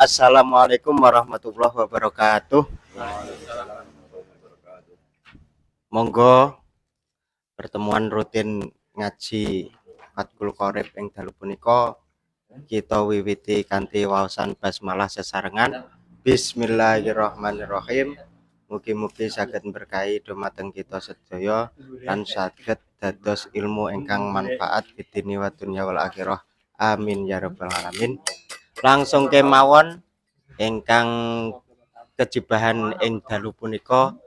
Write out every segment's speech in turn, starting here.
Assalamualaikum warahmatullahi wabarakatuh. Monggo pertemuan rutin ngaji Fathul Qorib ing dalu punika kita wiwiti kanthi waosan basmalah sesarengan. Bismillahirrahmanirrahim. Mugi-mugi saged berkahi dumateng kita sedaya lan saged dados ilmu ingkang manfaat fidini wa dunya wal akhirah. Amin ya rabbal alamin. Langsung kemawon ingkang kejibahan ing dalu punika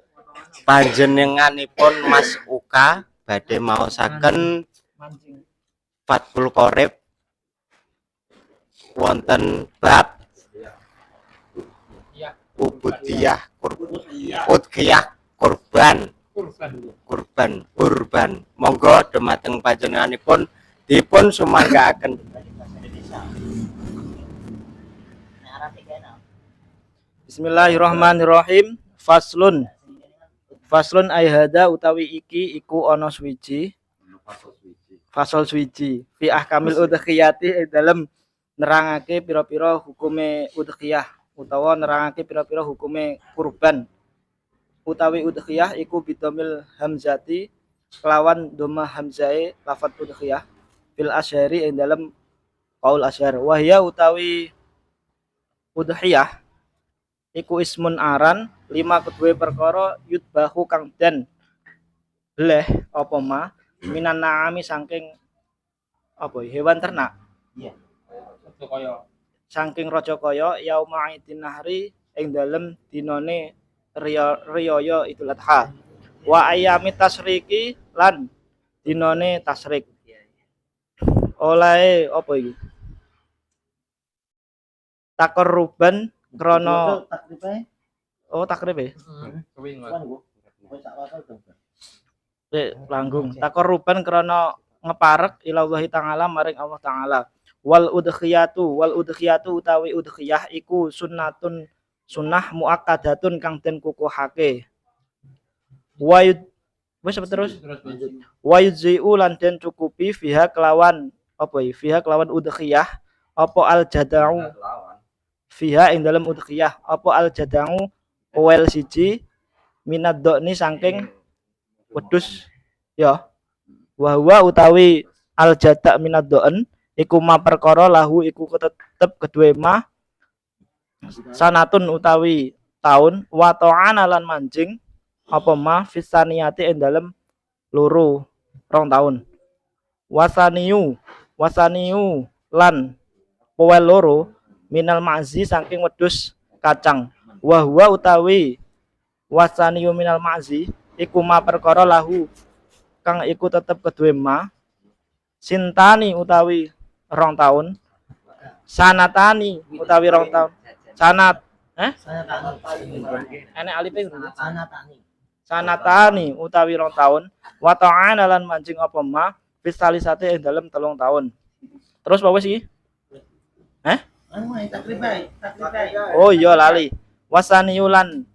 panjenenganipun Mas Uka badhe maosaken Fathul Qorib wonten bab ubudiyah kurban. Monggo dumateng panjenenganipun dipun sumanggaaken. Bismillahirrahmanirrahim. Faslun ay hada utawi iki iku ana swiji fasal swiji fi ahkamil udhiyati dalam nerangake pira-pira hukume udhiyah utawa nerangake pira-pira hukume kurban. Utawi udhiyah iku bidomil hamzati kelawan doma hamzae lafat udhiyah fil asyari ing dalam qaul asyar. Wahya utawi udhiyah iku ismun aran lima kedue perkara yudbahu kang den bleh apa ma minan naami saking apa hewan ternak. Iya. Saking raja kaya yauma idin nahri ing dalem dinane riyaya Idul Adha. Wa ayami tasriki lan dinane tasrik. Olahe apa iki? Takarruban krono takrib ya? Langgung. Takarruban krono ngeparek ilallahi ta'ala maring Allah ta'ala. Wal udhiyatu utawi udhiyah iku sunnatun sunnah muakkadatun kang den kukuhake. Wis terus. Wa yujzi'u lan den cukupi fiha kelawan apa ya? Fiha kelawan udhiyah apa al jada'u fiha ing dalam udhiyah apa al jada'u wel siji minad dhoni saking wedhus ya. Wa huwa utawi al jada' minad dhon iku ma perkara lahu iku tetep kedue ma sanatun utawi taun wa ta'ana lan manjing apa ma fisaniyati ing dalem loro rong taun. Wasaniyu lan powel loro minal ma'zi saking wedhus kacang. Wa huwa utawi wasaniyu minal ma'zi iku ma perkara lahu kang iku tetep kedue ma sintani utawi rong taun, sanatani utawi rong taun, sanatani utawi rong taun, wa ta'ana lan mancing apa ma fisalisate ing dalem 3 taun. Terus apa wis iki? Oh iya lali. Wasaniulan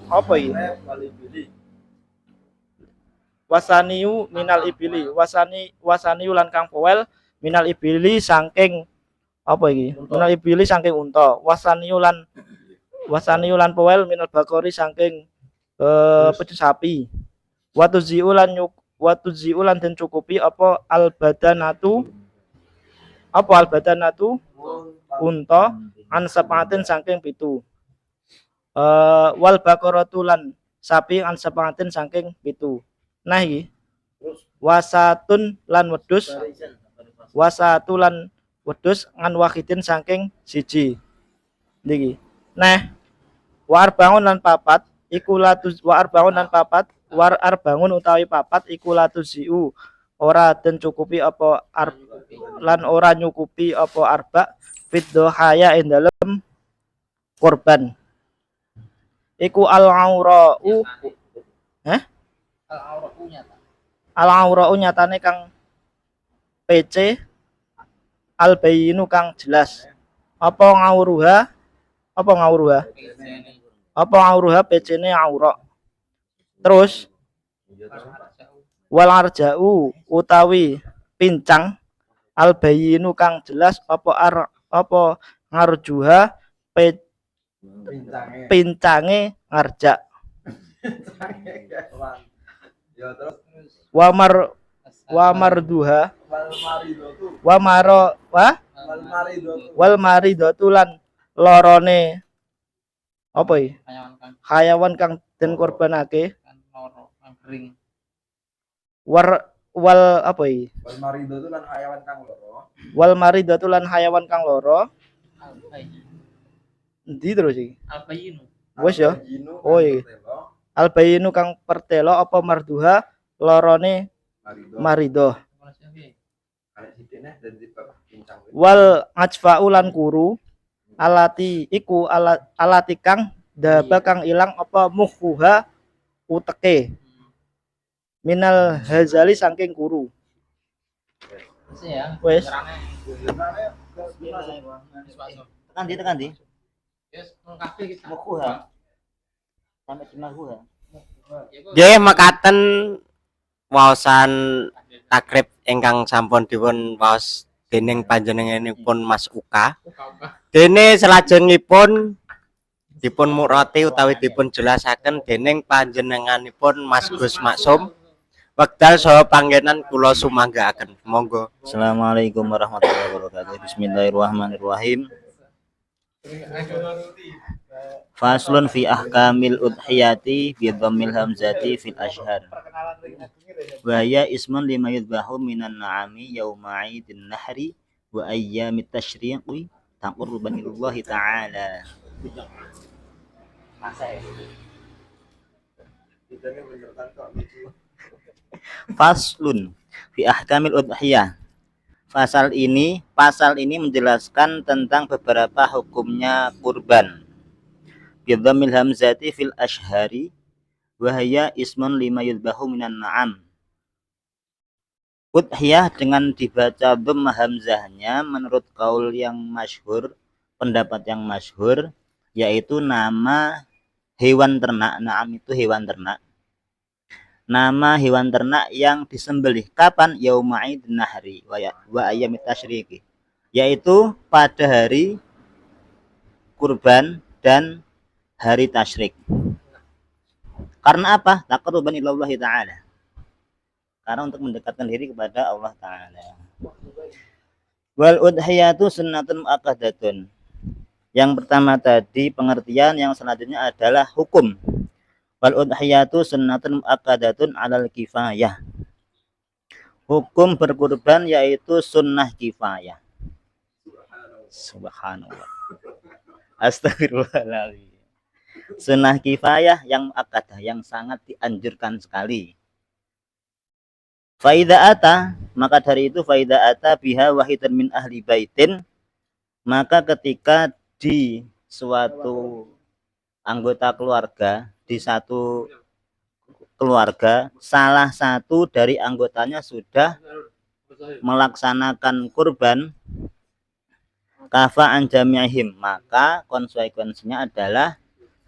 apa iki? Wasaniu minal ibili wasaniu lan kang powel minal ibili saking apa iki minal ibili saking unta wasaniu lan powel minal bakori saking pedus sapi watuziu lan den cukupi apa albadanatu unta an sapatin saking 7 wal bakoratu lan sapi an sapatin saking 7. Nah iki wasatu lan wedhus ngan wahidin saking siji niki. Nah war bangun lan papat utawi papat iku latuziu ora den cukupi apa lan ora nyukupi apa arba fiddohaya ing dalem korban iku al-aura'u al-aura'u nyatane kang PC al-bayinu kang jelas apa ngauruha PC-ne aura. Terus wal arja'u utawi pincang al bayinu kang jelas apa ngarjuha pincange ngarjak. Ya terus Wamar wamarduha wamaro wa wal maridatu lan lorone apa iki? Hayawan kang den korbanake. Wal apa iki? wal marido itu lan hayawan kang loro. Wal maridatu lan hayawan kang loro. Endi terus iki? Wes ya. Oh iya. Albayinu kang pertelo apa marduha lorone marido. Wal ngajfa'u lan kuru alati iku alati kang daba kang ilang apa muhuha uteke minal hazali saking kuru. Wes Tekan di. Mukuha. Sampai di Makuha. Nggih mekaten waosan takrib ingkang sampun dipun waos dening panjenenganipun Mas Uka. Dene salajengipun dipun murati utawi dipun jelasaken dening panjenenganipun Mas Gus Maksum. Wekdal saha panggenan kula sumanggaaken. Monggo. Assalamualaikum warahmatullahi wabarakatuh. Bismillahirrahmanirrahim. Faslun fi ahkamil udhiyati bi dhammil hamzati fil ashhar. Wa ya ismun lima yudbahu minan na'ami yauma 'idin nahri wa ayyamit tasyriqi taqarruban ilallahi ta'ala. Faslun fi ahkamil udhiyah. Pasal ini menjelaskan tentang beberapa hukumnya kurban. Bidhammil hamzati fil ashhari wa hiya ismun lima yudbahu minan na'am. Udhiyah dengan dibaca dhammah hamzahnya menurut kaul yang masyhur, pendapat yang masyhur, yaitu nama hewan ternak. Na'am itu hewan ternak. Nama hewan ternak yang disembelih kapan? Yauma 'idin nahri wa ayyamit tasyriqi, yaitu pada hari kurban dan hari tasyrik. Karena apa? Taqarruban ilallahi ta'ala. Karena untuk mendekatkan diri kepada Allah Ta'ala. Wal udhiyatu sunnatun muakkadatun. Yang pertama tadi pengertian, yang selanjutnya adalah hukum. Wal udhiyatu sunnatun muakkadatun 'alal kifayah. Hukum berkurban yaitu sunnah kifayah. Subhanallah. Astagfirullahaladzim. Sunnah kifayah yang muakkadah, yang sangat dianjurkan sekali. Faida ata, maka dari itu faida ata biha wahidan min ahli baitin, maka ketika di suatu anggota keluarga, di satu keluarga salah satu dari anggotanya sudah melaksanakan kurban, kafa an jami'ihim, maka konsekuensinya adalah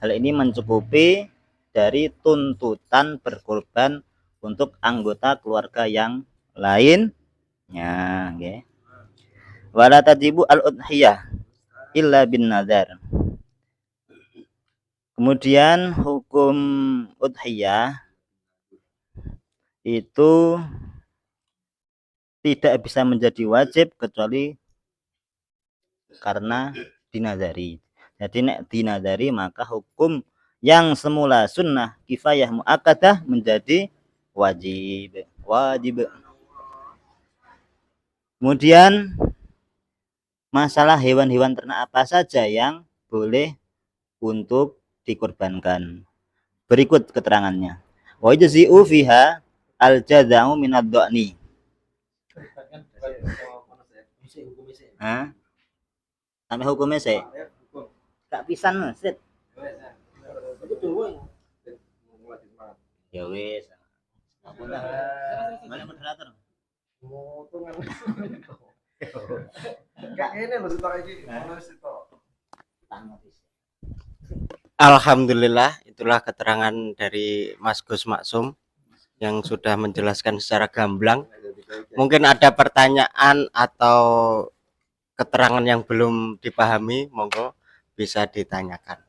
hal ini mencukupi dari tuntutan berkurban untuk anggota keluarga yang lainnya. Okay. Wala tajibu al-udhiyah illa bin nadar. Kemudian hukum udhiyah itu tidak bisa menjadi wajib kecuali karena dinadari. Jadi nek dinadari maka hukum yang semula sunnah kifayah muakkadah menjadi wajib. Kemudian masalah hewan-hewan ternak apa saja yang boleh untuk dikorbankan. Berikut keterangannya. Wa yajzi'u fiha al-jaza'u min ad-dha'ni. Sampai hukumnya sih. Gak pisan set. Ya wis. Mana moderator? Kayak ngene lho sitok iki, ono sitok. Alhamdulillah, itulah keterangan dari Mas Gus Maksum yang sudah menjelaskan secara gamblang. Mungkin ada pertanyaan atau keterangan yang belum dipahami, monggo bisa ditanyakan.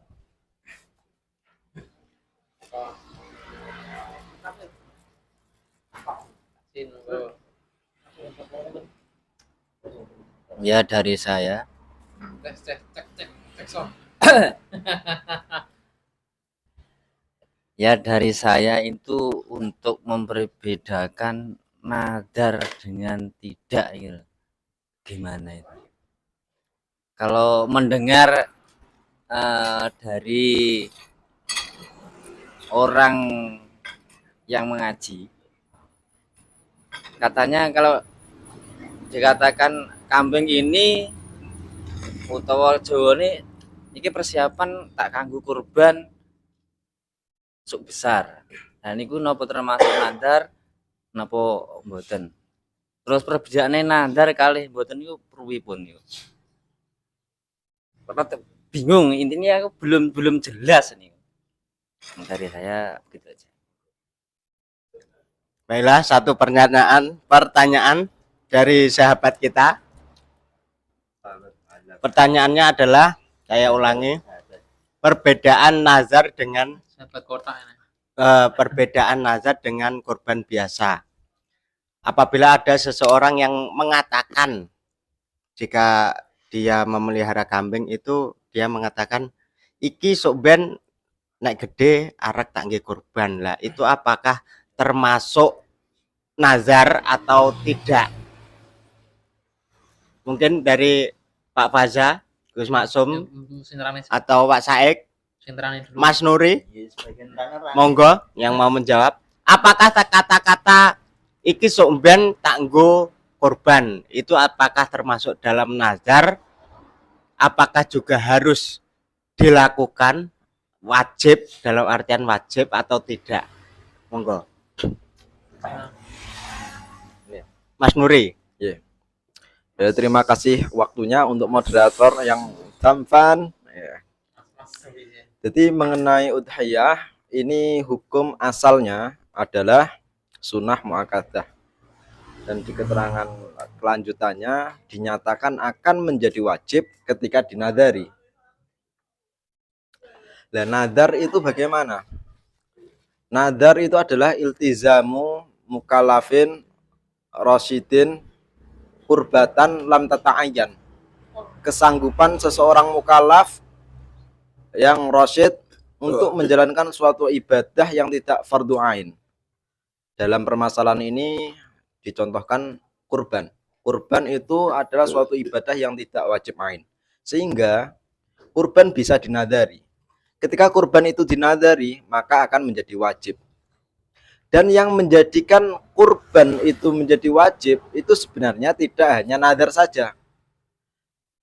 Ya, dari saya. Ya, dari saya itu untuk memperbedakan nadar dengan tidak gitu. Gimana itu? Kalau mendengar dari orang yang mengaji, katanya kalau dikatakan kambing ini utawa Jawa ini persiapan tak kanggo kurban sok besar. Nah niku napa termasuk nadar napa mboten? Terus perbedaane nadar kalih mboten niku pripun niku? Bingung, intinya aku belum jelas nih. Dari saya gitu aja. Baiklah, satu pertanyaan dari sahabat kita. Pertanyaannya adalah, saya ulangi, perbedaan nazar dengan perbedaan nazar dengan kurban biasa. Apabila ada seseorang yang mengatakan jika dia memelihara kambing itu dia mengatakan iki sok ben nek gede arek tak nggih kurban lah, itu apakah termasuk nazar atau tidak? Mungkin dari Pak Faza, Gus Maksum, atau Pak Saik, Mas Nuri, monggo yang mau menjawab. Apakah kata-kata iki sok ben tak nggo kurban itu apakah termasuk dalam nazar? Apakah juga harus dilakukan, wajib dalam artian wajib atau tidak? Monggo. Mas Nuri. Ya, terima kasih waktunya untuk moderator yang tampan. Ya. Jadi mengenai udhiyah ini hukum asalnya adalah sunnah muakkadah. Dan di keterangan kelanjutannya dinyatakan akan menjadi wajib ketika dinadari. Nah, nadar itu bagaimana? Nadar itu adalah iltizamu mukallafin rasyidin kurbatan lam tata'ayyan. Kesanggupan seseorang mukallaf yang rasyid untuk menjalankan suatu ibadah yang tidak fardu ain. Dalam permasalahan ini dicontohkan kurban. Kurban itu adalah suatu ibadah yang tidak wajib ain. Sehingga kurban bisa dinadari. Ketika kurban itu dinadari, maka akan menjadi wajib. Dan yang menjadikan kurban itu menjadi wajib, itu sebenarnya tidak hanya nadar saja.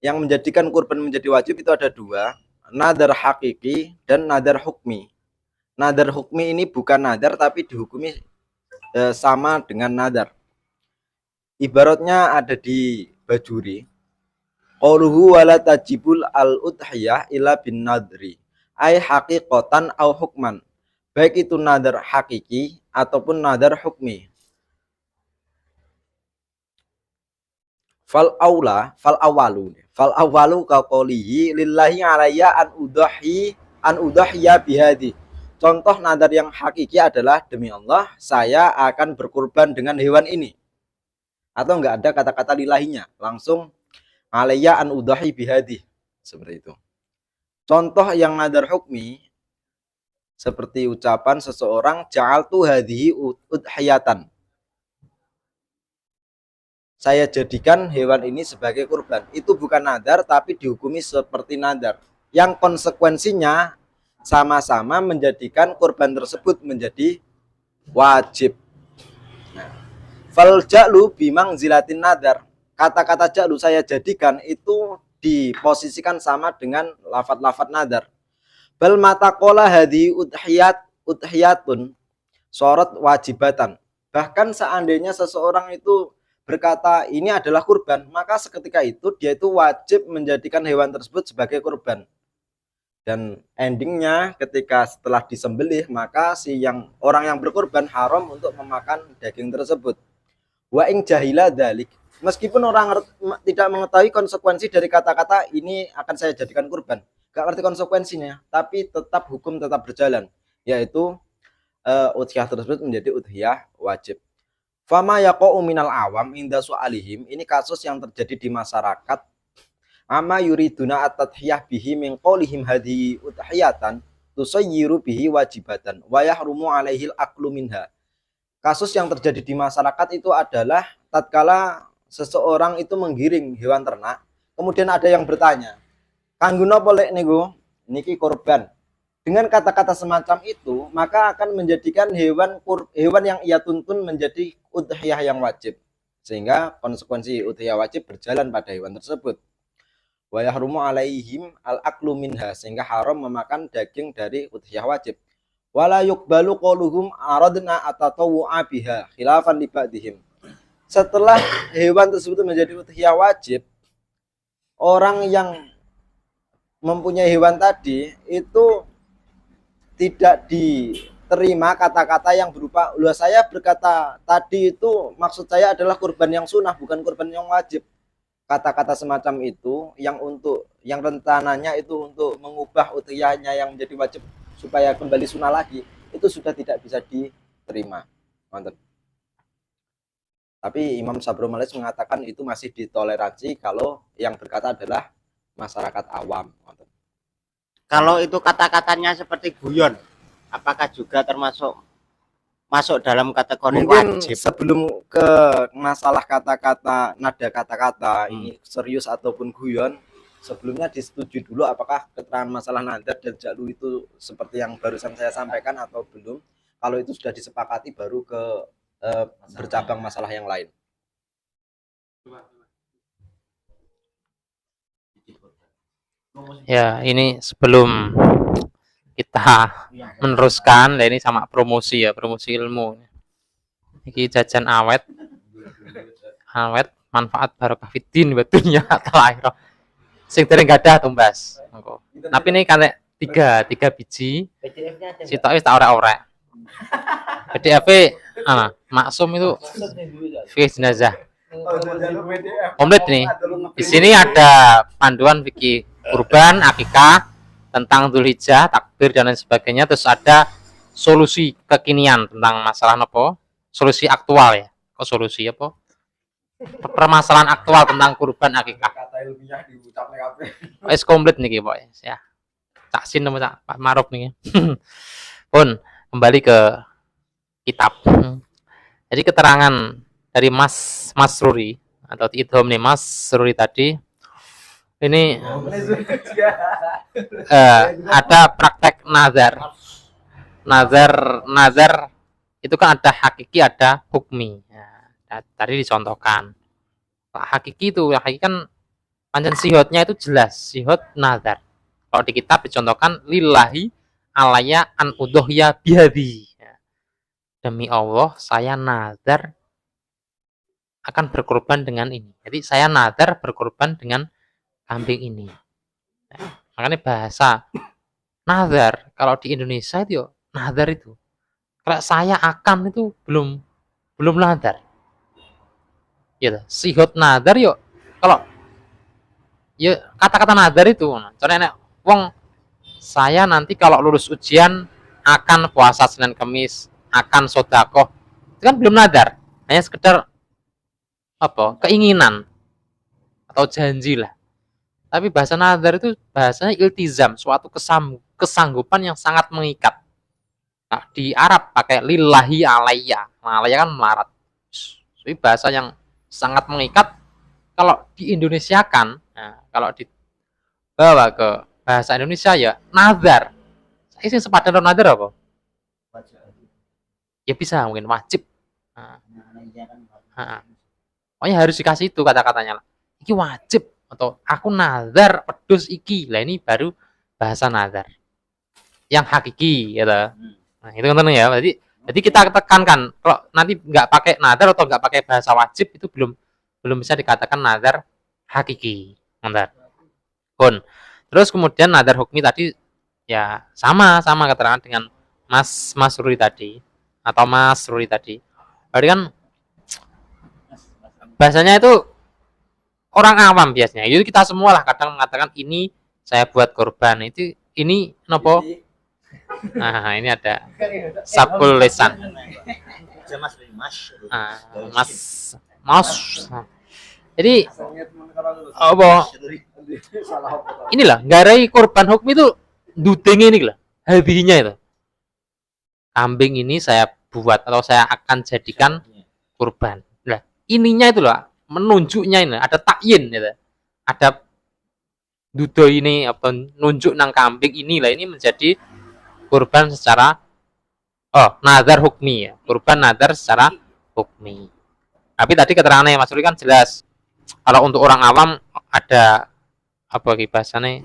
Yang menjadikan kurban menjadi wajib itu ada dua, nadar hakiki dan nadar hukmi. Nadar hukmi ini bukan nadar, tapi dihukumi sama dengan nadar. Ibaratnya ada di Bajuri. Qauluhu wala tajibul al-udhiyah ila bin nadri. Ai haqiqatan au hukman. Baik itu nadar hakiki ataupun nadar hukmi. Fal awalu ka qoulihi lillahi alayya an udhiya bihadi. Contoh nadar yang hakiki adalah demi Allah saya akan berkurban dengan hewan ini. Atau enggak ada kata-kata lillahinya, langsung alayya an udhi bihadi. Seperti itu. Contoh yang nadar hukmi seperti ucapan seseorang ja'altu hadhihi udhiyatan. Saya jadikan hewan ini sebagai kurban. Itu bukan nadar tapi dihukumi seperti nadar. Yang konsekuensinya sama-sama menjadikan kurban tersebut menjadi wajib. Fal ja'lu bimang zilatin nadar. Kata-kata ja'lu saya jadikan itu diposisikan sama dengan lafad-lafad nadar. Bal mataqola hadhi udhiyatun sorot wajibatan. Bahkan seandainya seseorang itu berkata ini adalah kurban, maka seketika itu dia itu wajib menjadikan hewan tersebut sebagai kurban. Dan endingnya ketika setelah disembelih, maka orang yang berkurban haram untuk memakan daging tersebut. Wa ing jahila dzalik Meskipun orang tidak mengetahui konsekuensi dari kata-kata ini akan saya jadikan kurban, gak ngerti konsekuensinya, tapi tetap hukum tetap berjalan, yaitu udhiyah tersebut menjadi udhiyah wajib. Fama yaqa'u minal awam inda su'alihim, ini kasus yang terjadi di masyarakat. Ama yuriduna at-tadhiyah bihi min qawlihim hadhi udhiyatan tusayyiru bihi wajibatan wa yahrumu alaihil aklu minha. Kasus yang terjadi di masyarakat itu adalah tatkala seseorang itu menggiring hewan ternak, kemudian ada yang bertanya, kanggo napa lek niku? Niki korban. Dengan kata-kata semacam itu, maka akan menjadikan hewan yang ia tuntun menjadi udhiyah yang wajib. Sehingga konsekuensi udhiyah wajib berjalan pada hewan tersebut. Wa yahrumu alaihim al-aklu minha, sehingga haram memakan daging dari udhiyah wajib. Wala yuqbalu qauluhum aradna atatawu'a biha khilafan li ba'dihim. Setelah hewan tersebut menjadi udhiyah wajib, orang yang mempunyai hewan tadi itu tidak diterima kata-kata yang berupa, "Loh, saya berkata tadi itu maksud saya adalah kurban yang sunnah, bukan kurban yang wajib." Kata-kata semacam itu yang rencananya itu untuk mengubah udhiyahnya yang menjadi wajib supaya kembali sunnah lagi, itu sudah tidak bisa diterima. Tapi Imam Sabrul Malis mengatakan itu masih ditoleransi kalau yang berkata adalah masyarakat awam. Kalau itu kata-katanya seperti guyon, apakah juga masuk dalam kategori Mungkin wajib? sebelum ke masalah kata-kata, nada kata-kata ini serius ataupun guyon, sebelumnya disetujui dulu apakah keterangan masalah nada dan jalu itu seperti yang barusan saya sampaikan atau belum. Kalau itu sudah disepakati baru ke bercabang masalah yang lain. Ya, ini sebelum kita meneruskan, ini sama promosi ya, promosi ilmu. Ini jajan awet, manfaat barokah fiddin wa dunya akhirah. Sing dereng gadah tumbas. Tapi ini kali tiga biji. Sitoke tak ora-ora. PDF maksum itu fikih jenazah. Komplit nih. Di sini ada panduan fikih kurban, akikah, tentang Dzulhijjah, takbir dan lain sebagainya. Terus ada solusi kekinian tentang masalah apa? Solusi aktual ya. Kok solusi apa? Permasalahan aktual tentang kurban akikah. Wis komplit niki Pak ya. Cak Sin sama Cak Pak Maruf nih. Pun kembali ke kitab. Jadi keterangan dari Mas Ruri atau idhom nih Mas Ruri tadi ini ada praktek nazar itu kan ada hakiki ada hukmi ya, tadi dicontohkan hakiki kan pancen sihotnya itu jelas sihot nazar. Kalau di kitab dicontohkan lillahi alaya an udhuhya bihadi ya. Demi Allah saya nazar akan berkorban dengan ini. Jadi saya nazar berkorban dengan kambing ini. Nah, makanya bahasa nazar kalau di Indonesia itu nazar itu. Kalau saya akan itu belum nazar. Gitu. Sihot nazar yuk. Kalau ya kata-kata nazar itu. Contohnya wong saya nanti kalau lulus ujian akan puasa Senin Kamis, akan sedekah. Itu kan belum nazar. Hanya sekedar apa? Keinginan atau janji lah. Tapi bahasa nazar itu bahasanya iltizam, suatu kesanggupan yang sangat mengikat. Nah, di Arab pakai lillahi alayya. Nah, alayya kan melarat. Jadi bahasa yang sangat mengikat. Kalau di Indonesia kan, nah, kalau dibawa ke bahasa Indonesia ya nazar. Saya sih sepadan nazar apa? Ya bisa mungkin wajib. Pokoknya harus dikasih itu kata-katanya. Iki wajib atau aku nazar pedus iki. Lah ini baru bahasa nazar. Yang hakiki gitu. Nah, itu kan ya. Jadi kita tekankan kalau nanti nggak pakai nazar atau nggak pakai bahasa wajib itu belum bisa dikatakan nazar hakiki. Nazar. Pun. Terus kemudian nazar hukmi tadi ya sama keterangan dengan Mas Ruri tadi atau Mas Ruri tadi. Berarti kan bahasanya itu orang awam biasanya. Itu kita semua lah kadang mengatakan ini saya buat korban. Itu ini nopo? Nah, ini ada sabkul lisan. Ah, mas. Jadi apa? Inilah garai korban hukum itu dudeng ini lah. Habisnya itu. Kambing ini saya buat atau saya akan jadikan kurban. Nah, ininya itu loh, menunjuknya ini ada takyin gitu. Ada dudo ini apa nunjuk nang kambing inilah ini menjadi kurban secara nazar hukmi ya. Kurban nazar secara hukmi. Tapi tadi keterangannya Mas Ruli kan jelas. Kalau untuk orang awam ada apa bahasanya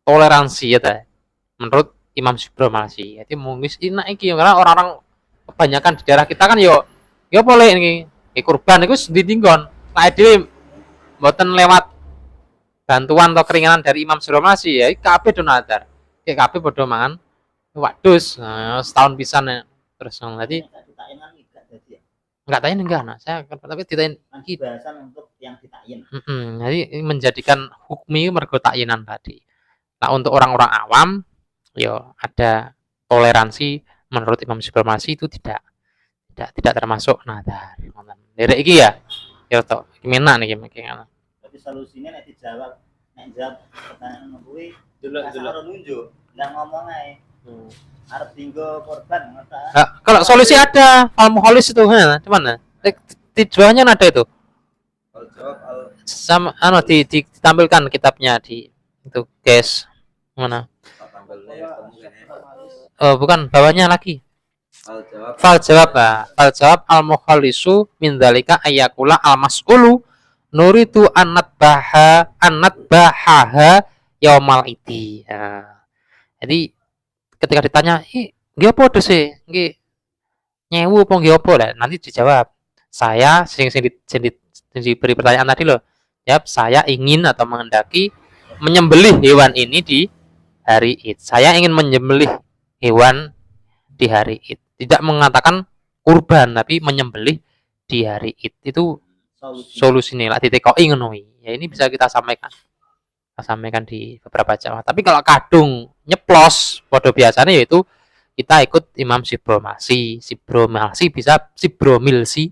toleransi ya teh. Menurut Imam Subromalsi. Jadi mungkin enak iki karena orang-orang kebanyakan di daerah kita kan yo boleh ini kurban itu ditinggon. Kayak dhewe mboten lewat bantuan atau keringanan dari Imam Subromalsi ya kabeh do nazar. Kayak kabeh padha mangan wadus setahun pisan ya. Terus nanti enggak tayin enggak nah saya tapi ditayin bahasan untuk yang ditayin. Jadi menjadikan hukmi mergo takyinan tadi. Nah untuk orang-orang awam yo ada toleransi menurut Imam Subromalsi itu tidak termasuk nazar. Dari iki ya. Ya toh, gimana nih gimana? Tapi solusinya nek dijawab pertanyaan kuwi delok nunjuk, ndak ngomong ae. Arep dinggo korban Kalau solusi ada al-muholis itu di mana? Tujuannya ada itu. Sama ditampilkan kitabnya di itu guys. Mana? Bukan bawahnya lagi. Fal jawab al-mukhalisu min dzalika ayakula al-mas'ulu nuritu annat bahaha yaumal iti. Jadi ketika ditanya, "Nggih apa sih? Nggih nyewu apa nggih apa?" Lah nanti dijawab. Saya sing diberi pertanyaan tadi loh. Jawab, saya ingin atau menghendaki menyembelih hewan ini di hari Id. Saya ingin menyembelih hewan di hari Id. Tidak mengatakan kurban tapi menyembelih di hari Id. Itu solusinya lah ditekoki ngono. Ya ini bisa kita sampaikan. Di beberapa jamaah. Tapi kalau kadung nyeplos podo biasanya yaitu kita ikut Imam Subromalsi bisa Sibromilsi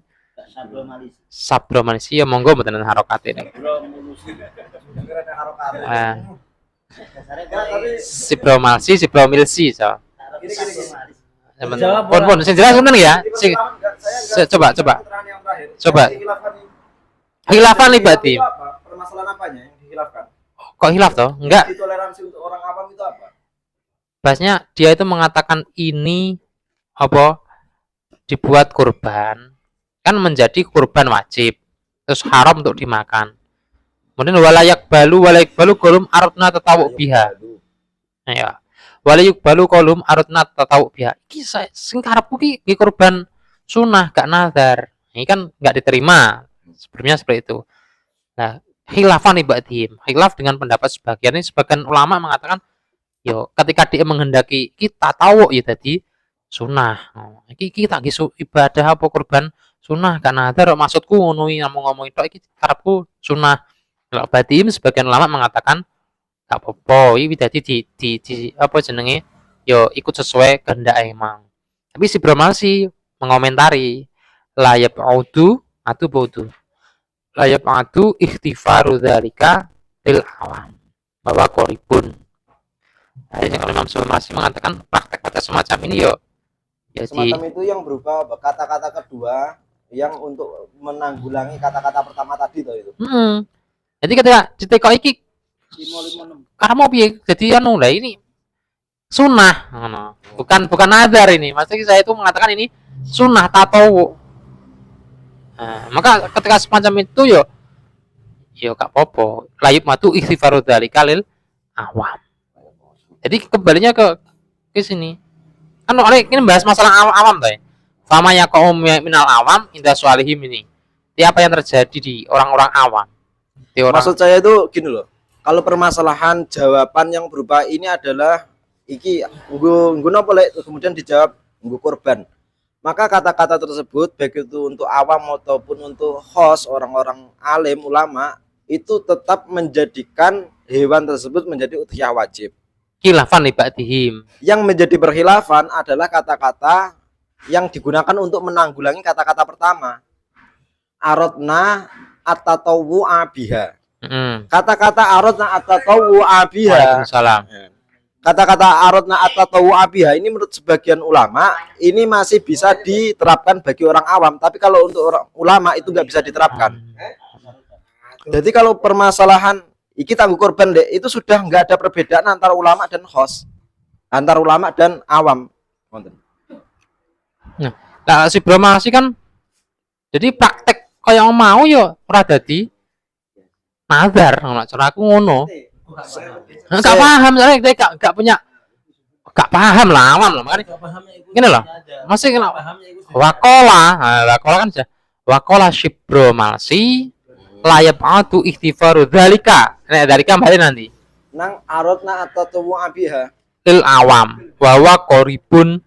Sabromalisi ya monggo mboten harokat ini. Sibromilsi so. Pun sing jelas ngoten ya. Coba. Khilafan libati. Permasalahan apanya yang dihilafkan? Kok hilaf toh? Enggak. Toleransi untuk orang awam itu apa? Bahasnya dia itu mengatakan ini apa dibuat kurban kan menjadi kurban wajib terus haram untuk dimakan. Kemudian walayak balu kolum arutna tatawu biha. Nah, ya. Walayak balu kolum arutna tatawu biha. Iki sing karepku ki kurban sunah gak nazar. Ini kan nggak diterima. Sebelumnya seperti itu. Nah, khilafan ibadhim. Khilaf dengan pendapat sebagian ini sebagian ulama mengatakan yo ketika dia menghendaki kita tahu ya tadi sunah. Iki kita ibadah apa kurban sunah kan nazar maksudku ngono ngomong itu iki karepku sunah. Kalau batim sebagian ulama mengatakan gak apa-apa iki dadi di apa jenenge yo ikut sesuai kehendak emang. Tapi si Bromalsi mengomentari layab audu atau bodu layab audu ikhtifaru dzalika lil awam bahwa koribun. Akhirnya kalau Imam Bromalsi mengatakan praktek semacam ini yo ya semacam itu yang berupa kata-kata kedua yang untuk menanggulangi kata-kata pertama tadi toh itu. Jadi ketika diteko iki karena mau piye jadi anu lah ini sunnah bukan nazar ini. Maksudnya saya itu mengatakan ini sunnah tatawu. Nah, maka ketika semacam itu yo gak apa-apa layub matu ikhtifaru dzalika lil awam. Jadi kembalinya ke sini. Kan ini bahas masalah awam toh ya. Fama yaqum minal awam inda sualihim ini. Apa yang terjadi di orang-orang awam. Maksud saya itu gini loh. Kalau permasalahan jawaban yang berupa ini adalah iki nggo napa lek kemudian dijawab nggo korban. Maka kata-kata tersebut baik itu untuk awam ataupun untuk host orang-orang alim ulama itu tetap menjadikan hewan tersebut menjadi udhiyah wajib. Khilafan li ba'dihim. Yang menjadi berkhilafan adalah kata-kata yang digunakan untuk menanggulangi kata-kata pertama. Aradna at-tatawwu'a biha. Kata-kata aradna at-tatawwu'a biha. Waalaikumsalam. Kata-kata aradna at-tatawwu'a biha ini menurut sebagian ulama ini masih bisa diterapkan bagi orang awam, tapi kalau untuk orang ulama itu nggak bisa diterapkan. Jadi kalau permasalahan iki tangguh korban deh, itu sudah nggak ada perbedaan antara ulama dan khos, antara ulama dan awam. Nah, si Bro masih kan jadi praktek kaya yang mau yo ora dadi nazar ngono cara aku ngono. Enggak paham soalnya dia enggak punya enggak paham lah awam lah makanya gini loh. Masih kena wakola. Nah, wakola kan sudah wakola Shibro Malsi layab atu ikhtifaru dzalika. Nah, dzalika kembali nanti. Nang aradna at-tatawwu'a biha. Lil awam bahwa koribun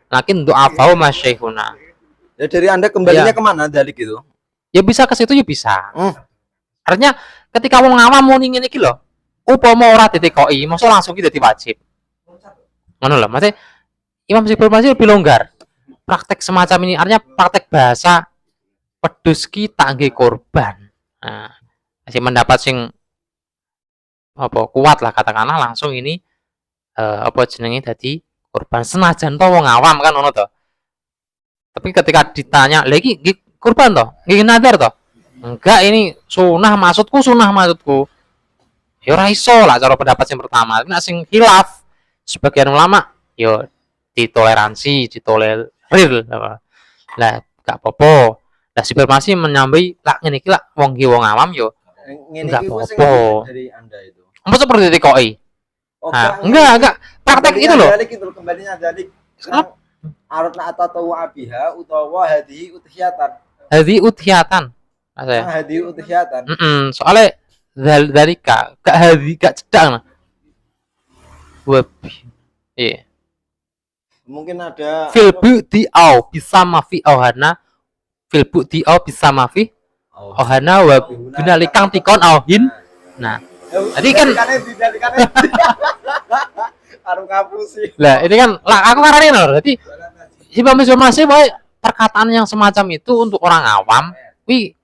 lakin untuk afau masyaihuna. Ya dari Anda kembalinya Ya. kemana dalik itu? Ya bisa ke situ ya bisa. Artinya ketika wong awam mau ngene iki lho, upama ora ditekoi, mosok langsung ki dadi wajib. Ngono lho, maksudnya Imam Sibul masih lebih longgar. Praktek semacam ini artinya praktek bahasa pedus ki tak nggih korban. Nah, masih mendapat sing apa kuat lah katakanlah langsung ini apa jenenge dadi korban senajan to wong awam kan ngono to. Tapi ketika ditanya, "Lagi kurban toh? Nggih nazar toh?" Enggak, ini sunah maksudku. Ya ora iso lah cara pendapat yang pertama. Nek sing khilaf sebagian ulama yo ditoleransi, ditolerir. Lah gak apa-apa. Lah Sibel masih menyambi lah ngene iki lah wong awam yo enggak apa-apa. Dari Anda itu. Apa seperti dikoi? Oh, Nah, enggak. Praktek itu loh. Dalik itu kembalinya dalik. Aradna at-tatawwu'a biha utawa hadhihi udhiyatan. Hadi udhiyatan. Saya. Hadhihi udhiyatan. Soalnya dari gak hadi gak cedak nah. Web. Iya. Mungkin ada Fil bu'di au bisa mafi auhana. Fil bu'di au bisa mafi auhana wa binalikang tikon auhin. Nah, tadi kan Arum ngapusi. lah ini kan lah aku ngarani lho. Jadi Imam masih bahwa perkataan yang semacam itu untuk orang awam, wi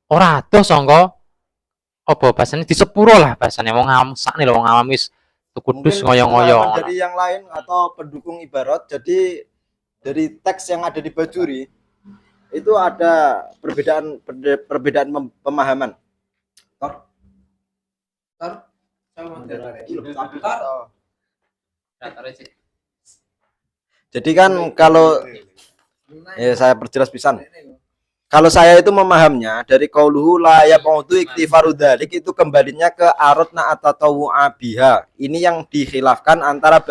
ora ado sangka apa bahasane disepuro lah bahasane wong awam sakne lho wong awam wis kudus ngoyo-ngoyo. Dari yang lain atau pendukung ibarat. Jadi dari teks yang ada di Bajuri itu ada perbedaan pemahaman. Jadi kan kalau saya perjelas pisan. Kalau saya itu memahamnya dari qauluhu la yaqudu iktifaru dzalik itu kembalinya ke aradna at-tatawwu'a biha. Ini yang dikhilafkan antara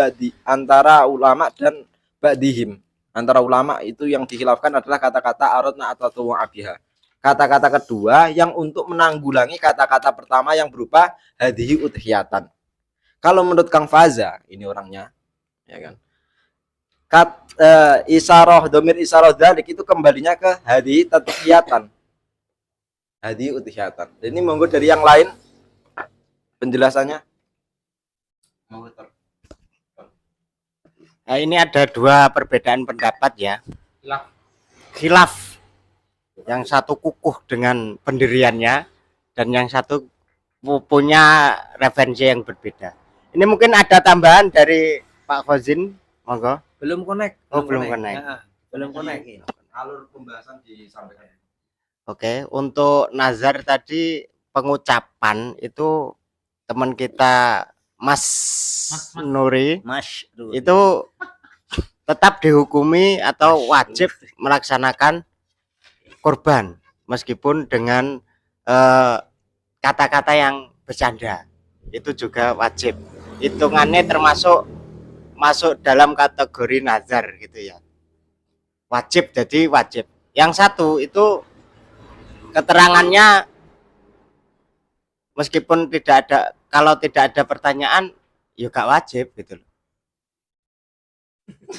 ulama dan ba'dihim. Antara ulama itu yang dikhilafkan adalah kata-kata aradna at-tatawwu'a biha. Kata-kata kedua yang untuk menanggulangi kata-kata pertama yang berupa hadhihi udhiyatan. Kalau menurut Kang Faza, ini orangnya ya kan. Domir isaroh dzalik itu kembalinya ke hadi tadhiyatan. Hadi udhiyatan. Ini monggo dari yang lain penjelasannya. Nah, ini ada dua perbedaan pendapat ya. Khilaf. Yang satu kukuh dengan pendiriannya dan yang satu punya referensi yang berbeda. Ini mungkin ada tambahan dari Pak Khozin, monggo. Belum connect. Belum connect. Belum connect. Alur pembahasan disampaikan. Oke, untuk nazar tadi pengucapan itu teman kita Mas Nuri itu tetap dihukumi atau wajib melaksanakan korban meskipun dengan kata-kata yang bercanda itu juga wajib. Hitungannya masuk dalam kategori nazar gitu ya. Wajib, jadi wajib. Yang satu itu keterangannya meskipun kalau tidak ada pertanyaan ya gak wajib gitu loh.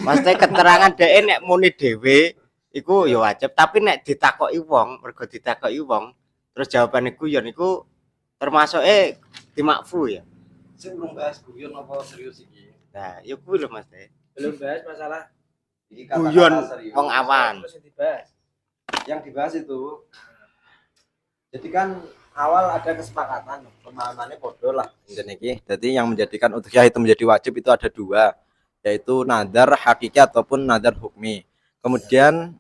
Maksudnya keterangan dhek nek muni dhewe iku ya wajib, tapi nek ditakoki wong, mergo ditakoki wong, terus jawabane guyon iku termasuk dimakfu ya. Sing belum bahas guyon apa serius iki? Nah, ya kuwi lho Mas. Belum bahas masalah Iki Guyon kata-kata serius. wong awan. terus yang dibahas. Yang dibahas itu jadi kan awal ada kesepakatan pemahamannya bodoh lah intinya iki. Jadi yang menjadikan udhiyah itu menjadi wajib itu ada dua, yaitu nadar hakiki ataupun nadar hukmi. Kemudian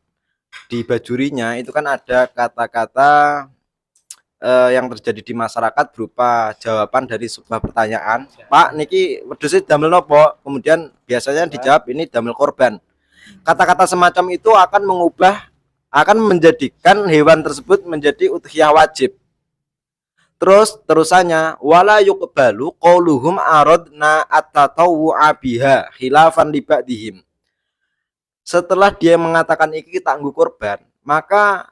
di bajurinya itu kan ada kata-kata yang terjadi di masyarakat berupa jawaban dari sebuah pertanyaan. Pak, niki wedhuse damel nopo? Kemudian biasanya dijawab ini damel korban. Kata-kata semacam itu akan menjadikan hewan tersebut menjadi udhiyah wajib. Terus terusannya wala yuqbalu qauluhum aradna at-tatawwu'a biha khilafan li ba'dihim. Setelah dia mengatakan iki tak nggo korban, maka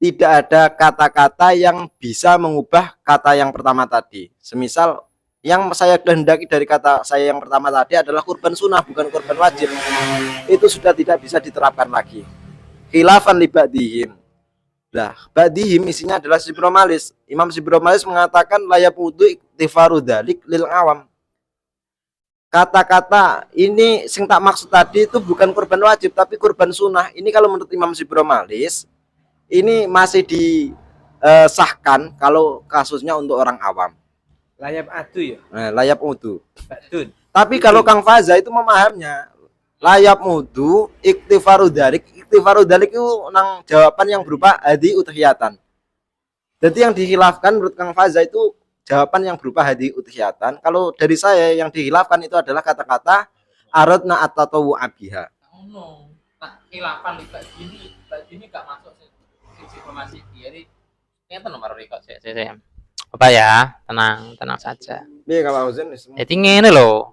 tidak ada kata-kata yang bisa mengubah kata yang pertama tadi. Semisal yang saya kehendaki dari kata saya yang pertama tadi adalah kurban sunnah bukan kurban wajib. Itu sudah tidak bisa diterapkan lagi. Khilafan li ba'dihim. Lah, ba'dihim isinya adalah Sibromalis. Imam Sibromalis mengatakan layap wudu iktifaru dzalik lil awam. Kata-kata ini sing tak maksud tadi itu bukan kurban wajib tapi kurban sunnah. Ini kalau menurut Imam Sibromalis ini masih disahkan kalau kasusnya untuk orang awam. Layap adu ya, Layap wudu. Badun. Tapi kalau Kang Faza itu memahamnya layap wudu iktifaru dzalik itu nang jawaban yang berupa hadi udhiyatan. Jadi yang dihilafkan menurut Kang Faza itu jawaban yang berupa hadi udhiyatan. Kalau dari saya yang dihilafkan itu adalah kata-kata aradna at-tatawwu'a biha. No, tak khilafan di ini gak masuk informasi jadi ini nomor rekod saya. Apa ya, tenang saja. Piye Kang Fauzan? Jadi ngene lho.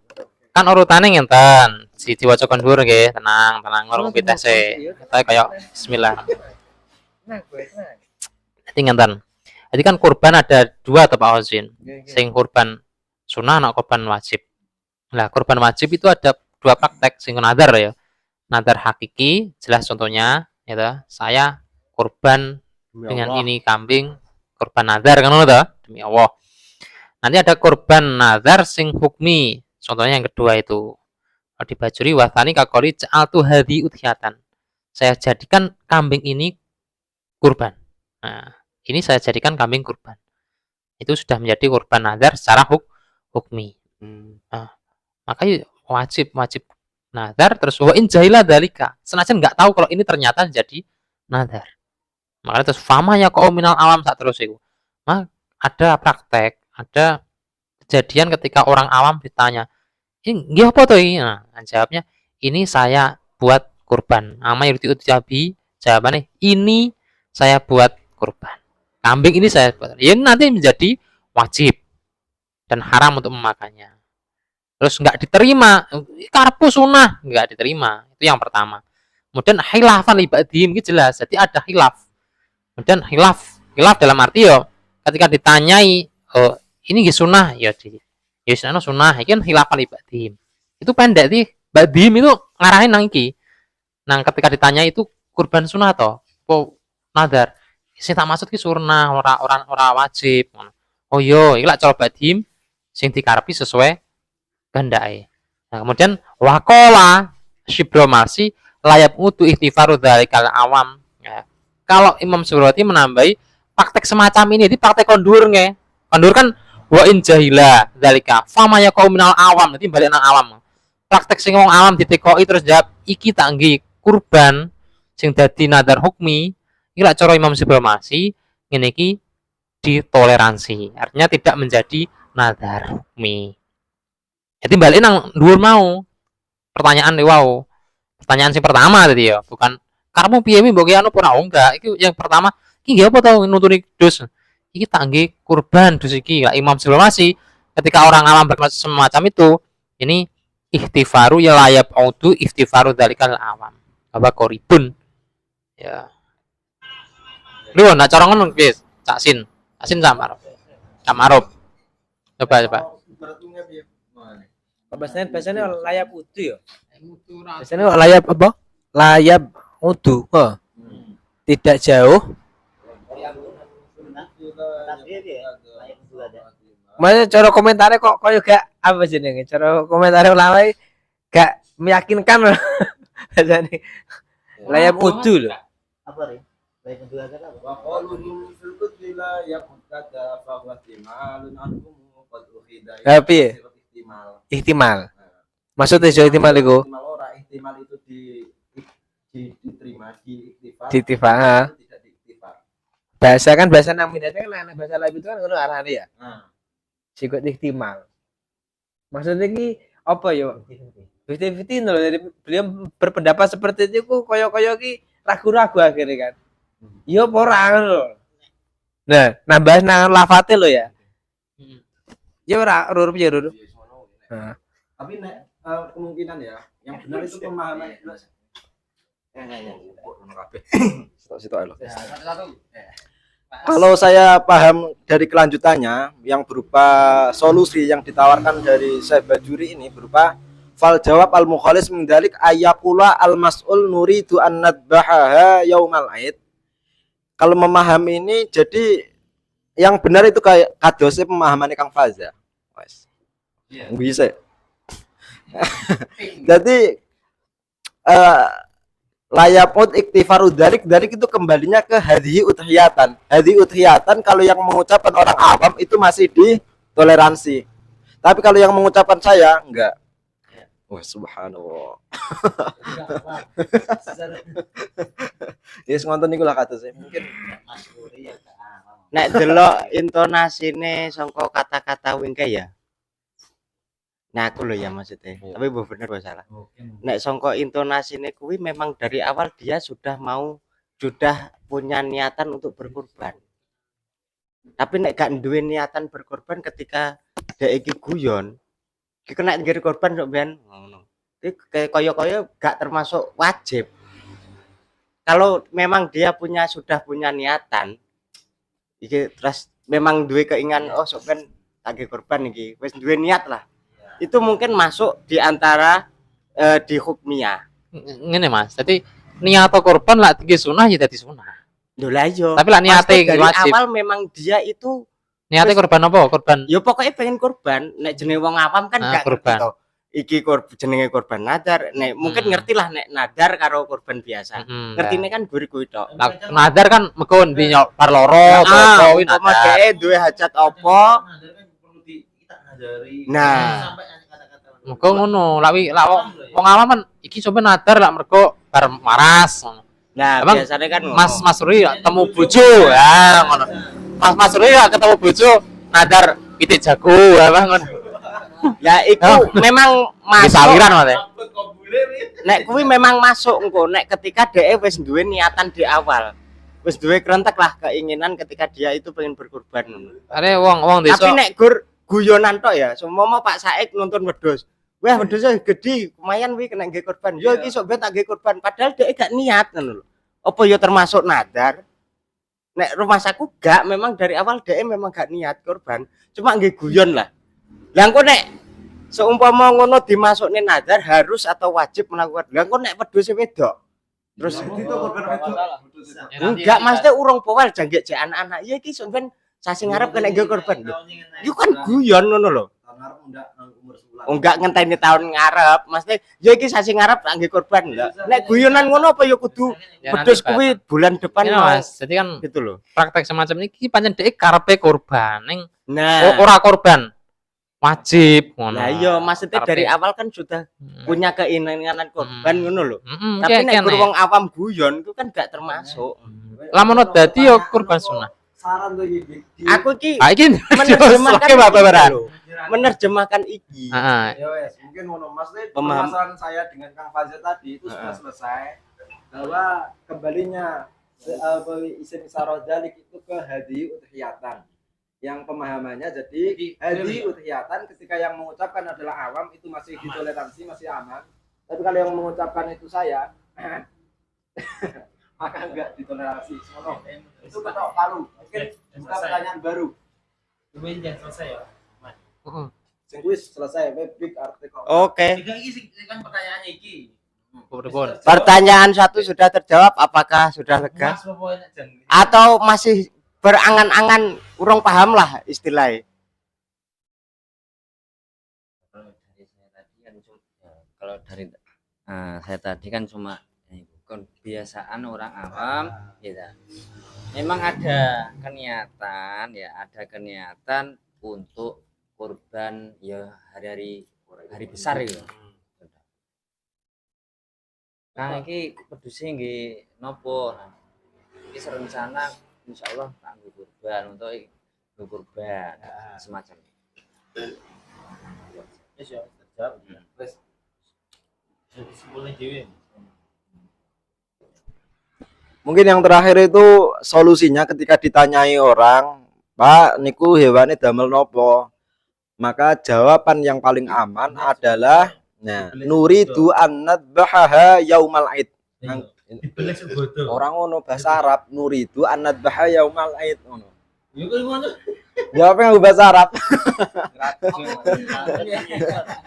Kan urutane ngenten. Siji waca kon dhuwur nggih, tenang ngurung kita sih. Kita kayak bismillah. Jadi ngenten. Jadi kan kurban ada dua atau Pak Hozin. Sing kurban sunnah atau kurban wajib. Nah, kurban wajib itu ada dua praktek sing nadar ya. Nadar hakiki, jelas contohnya gitu. Saya kurban dengan ini kambing, kurban nadar kan ngono demi Allah. Nanti ada kurban nadar sing hukmi. Contohnya yang kedua itu di bajuri wathani kakori ja'altu hadi udhiyatan. Saya jadikan kambing ini kurban. Nah, ini saya jadikan kambing kurban. Itu sudah menjadi kurban nadar secara hukmi. Nah, makanya wajib nadar terus wa in jahila dzalika. Senajan nggak tahu kalau ini ternyata jadi nadar. Makanya terus fama ya kau minal awam saat terus itu. Maka ada praktek, ada kejadian ketika orang awam ditanya, ini apa tuh ini? Nah, jawabnya ini saya buat kurban. Ama yurti ujabi jawabannya ini saya buat kurban. Kambing ini saya buat. Ini nanti menjadi wajib dan haram untuk memakannya. Terus nggak diterima, karpu sunnah nggak diterima. Itu yang pertama. Kemudian khilafan libadim ini jelas. Jadi ada khilaf. Kemudian khilaf dalam arti yo ketika ditanyai ini nggih sunnah ya di ya sunnah iki kan khilafan libadim. Itu pendek sih. Badim itu ngarahin nang iki. Nang ketika ditanya itu kurban sunnah toh, apa nadar. Sing tak maksud ki sunnah ora wajib. Oh yo, iki lak cara badim sing dikarepi sesuai kehendake. Nah, kemudian waqala Syibromarsi layap utu ikhtifaru dzalikal awam. Ya. Kalau Imam Surati menambahi praktek semacam ini, jadi praktek kondur nge. Kondur kan wa in jahila dzalika fama ya minal awam, nanti balik nang awam. Praktek sing wong awam ditekoi terus jawab iki tak nggih kurban sing dadi nadar hukmi. Iki lak cara Imam Syibromarsi ngene iki ditoleransi. Artinya tidak menjadi nadar hukmi. Jadi balik nang dhuwur mau. Pertanyaan wow. Pertanyaan sing pertama tadi ya, bukan karmu piye mi mbok anu ora enggak. Iki yang pertama, iki nggih apa to nuntuni dus. Iki tak nggih kurban dus iki. Lah Imam Syibromarsi ketika orang alam semacam itu, ini ikhtifaru ya layab audu ikhtifaru dzalikal awam. Apa koribun. Ya. Lho, nak cara ngono wis, Cak Sin. Cak Sin Samarop. Coba. Biasanya layap udu ya. Biasanya layap apa? Layap udu. Oh. Tidak jauh. Maksudnya cara komentarnya kok koyo gak apa jenenge? Cara komentarnya ulama gak meyakinkan loh. Biasanya layap udu loh. Apa nih? Baik kedua kata apa? Wa qaluhum fil qudri la yaqtada fa huwa ihtimalun anhum qad ukhida. Tapi ihtimal. ihtimal. Maksudnya jo ihtimal iku Ihtimal ora ihtimal itu diterima di iktifar. Diiktifar, ha. Tidak diiktifar. Bahasa kan bahasa nominatnya kan bahasa lain itu kan ngono arane ya. Nah, Sikut ihtimal. Maksudnya ki apa yo? 50-50 loh. Jadi beliau berpendapat seperti itu kok koyo-koyo ki ragu-ragu akhirnya kan. Yo apa ora ngono lho. Nah, nambah nang lafate lo ya. Ya ora rur piye rur. Heeh. tapi nek kemungkinan ya yang benar itu pemahaman kalau saya paham dari kelanjutannya yang berupa solusi yang ditawarkan dari Syekh Bajuri ini berupa fal jawab al mukhalis mendalik ayakula al mas'ul nuridu an nadbahaha yaumal aid. Kalau memahami ini jadi yang benar itu kayak kadose pemahaman Kang Faza. Wes. Bisa. Jadi layaput iktifaru dalik itu kembalinya ke hadhi udhiyatan. Hadhi udhiyatan kalau yang mengucapkan orang awam itu masih ditoleransi. Tapi kalau yang mengucapkan saya enggak. Wah, subhanallah. Yes, ngonton niku lah kata saya. Mungkin Nek delok intonasine sangka kata-kata wingke ya. Nah aku loh ya maksudnya. Tapi bener apa salah. Nek sangka intonasine kuwi memang dari awal dia sudah punya niatan untuk berkorban. Tapi nek gak duwe niatan berkorban ketika dhek iki guyon, iki kena ngger korban kok ben ngono. Iki kaya-kaya gak termasuk wajib. Kalau memang dia sudah punya niatan, iki terus memang duwe keinginan oh sok ben tak korban iki, wis duwe niat lah. Itu mungkin masuk di antara di hukmiyah. Ngene Mas. Jadi niat korban lah tinggi sunah ya dadi sunah. Lho lah iya. Tapi lah niate Pasti dari wajib. awal memang dia itu Niate korban apa? Korban ya pokoknya pengen korban. Nek jenenge wong awam kan Ah, gak korban. ngerti to. Iki jenenge korban nadar. Nek mungkin ngerti lah nek nadar karo korban biasa. Ngertine kan guri kuwi tok. Nadar kan mekon di par loro atau apa kuwi umpama nadar. dhek duwe hajat apa. Nah, Mergo ngono, lak wong awam kan iki coba nadar lak mergo bar waras. nah Emang biasanya kan ngono. Mas Rui temu bojo ya ngono. Mas Rui ketemu bojo nadar pitik jago apa ngono. Ya itu memang Iki masuk. sawiran Mas. Nek kuwi memang masuk engko nek ketika dhek wis duwe niatan di awal. Wis duwe krentek lah keinginan ketika dia itu pengen berkorban ngono. Are wong desa. Tapi nek gur guyonan tok ya, semua Pak Saik nonton wedhus. Wah, wedhusnya gede, lumayan wi kena nggih korban. Yo iki sok ben tak nggih korban, padahal dhek gak niat ngono lho. Apa yo termasuk nadar? Nek rumah saku gak, memang dari awal dhek memang gak niat korban, cuma nggih guyon lah. Lah engko nek seumpama ngono dimasukne nadar harus atau wajib melakukan. Lah engko nek wedhuse wedok. Terus enggak maksudnya urung powel janggek jek anak-anak. Ya iki sok ben sasi ngarep kena nggih korban lho. Iku kan guyon ngono lho. Enggak ngenteni tahun ngarep, maksudnya ya iki sasi ngarep tak nggih korban lho. Nek guyonan ngono apa ya kudu wedhus kuwi bulan depan Ini mau Mas, jadi kan gitu loh. praktek semacam ini pancen dhek karepe korban ning Nah, ora korban wajib ngono. nah iya maksudnya Karepe. dari awal kan sudah punya keinginan korban ngono lho. Tapi Tapi nek wong awam guyon itu kan gak termasuk. lamun dadi yo korban sunah. saran tuh iki. Aku iki Ah iki menerjemahkan oke Bapak iki Baran. lho. Menerjemahkan iki. Heeh. Ya wes, mungkin ngono maksudnya Pemaham. permasalahan saya dengan Kang Fazil tadi itu sudah selesai bahwa kembalinya isim isyarat dalik itu ke hadi udhiyatan yang pemahamannya jadi hadi udhiyatan ketika yang mengucapkan adalah awam itu masih ditoleransi masih aman, tapi kalau yang mengucapkan itu saya maka enggak ditoleransi. Ngono. Itu ketok palu. Mungkin buka pertanyaan baru. Heeh. Sing wis selesai webik artikel. Oke. Iki kan pertanyaannya iki. Pertanyaan satu sudah terjawab. Apakah sudah lega? Atau masih berangan-angan urung paham lah istilahnya? Kalau dari saya tadi kan cuma kebiasaan orang awam gitu. Memang ada keniatan untuk kurban ya hari besar gitu. Nah, ini pedusnya nggih nopo. Ini serencana insyaallah kanggo kurban untuk kurban semacam itu. Wis ya, terjawab. Wis. Sebelumnya dhewe. Mungkin yang terakhir itu solusinya ketika ditanyai orang, Pak, niku hewannya damel nopo? Maka jawaban yang paling aman adalah nuridu an nadbahaha yaumal aid. Dibeleh sebodo. Orang ngono bahasa Arab, nuridu an nadbaha yaumal aid ngono. Ya kok ngono. Jawabnya nggak bahasa Arab.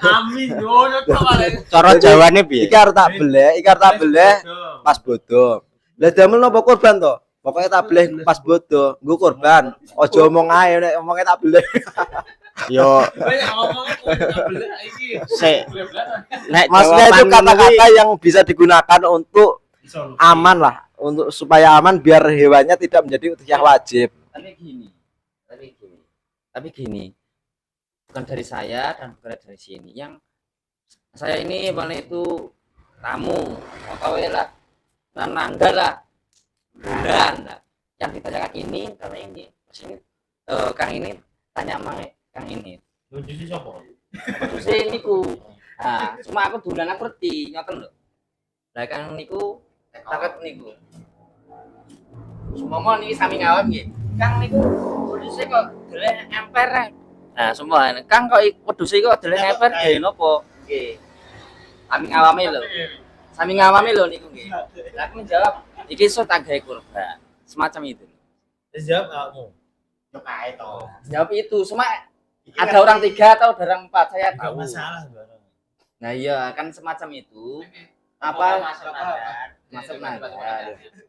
Amin ngono to paling. Cara jawane piye? Iki arep tak beleh pas bodo. Lah damel nopo kurban to? Pokoknya tak beleh pas bodo, nggo kurban. Aja omong ae nek omongnya tak beleh. Yo, Sik. nek Maksudnya itu jawaban kata-kata yang bisa digunakan untuk aman lah, untuk supaya aman biar hewannya tidak menjadi udhiyah wajib. Tapi gini, bukan dari saya dan bukan dari sini. Yang saya ini paling itu tamu, lah, nangga lah, bulan lah. Yang ditanyakan ini karena ini, sini Kang ini tanya sama Kang ini. Nujusi sapa? Terus niku. Nah, cuma aku dulan aku ngerti, ngoten lho. Lah Kang niku takut niku. Semua niki sami ngawam nggih. Kang niku wedhuse kok deleh emper. Nah, semua Kang kok wedhuse kok deleh emper gawe napa? Nggih. Sami ngawame lho. Sami ngawame lho niku nggih. Lah aku menjawab, iki iso tak gawe kurban. Semacam itu. Wis jawab kamu. yo kae to. Jawab itu, cuma ada orang 3 atau ada orang 4 saya Enggak tahu. masalah bareng. Nah iya kan semacam itu. Apa masuk nadar. masuk nadar.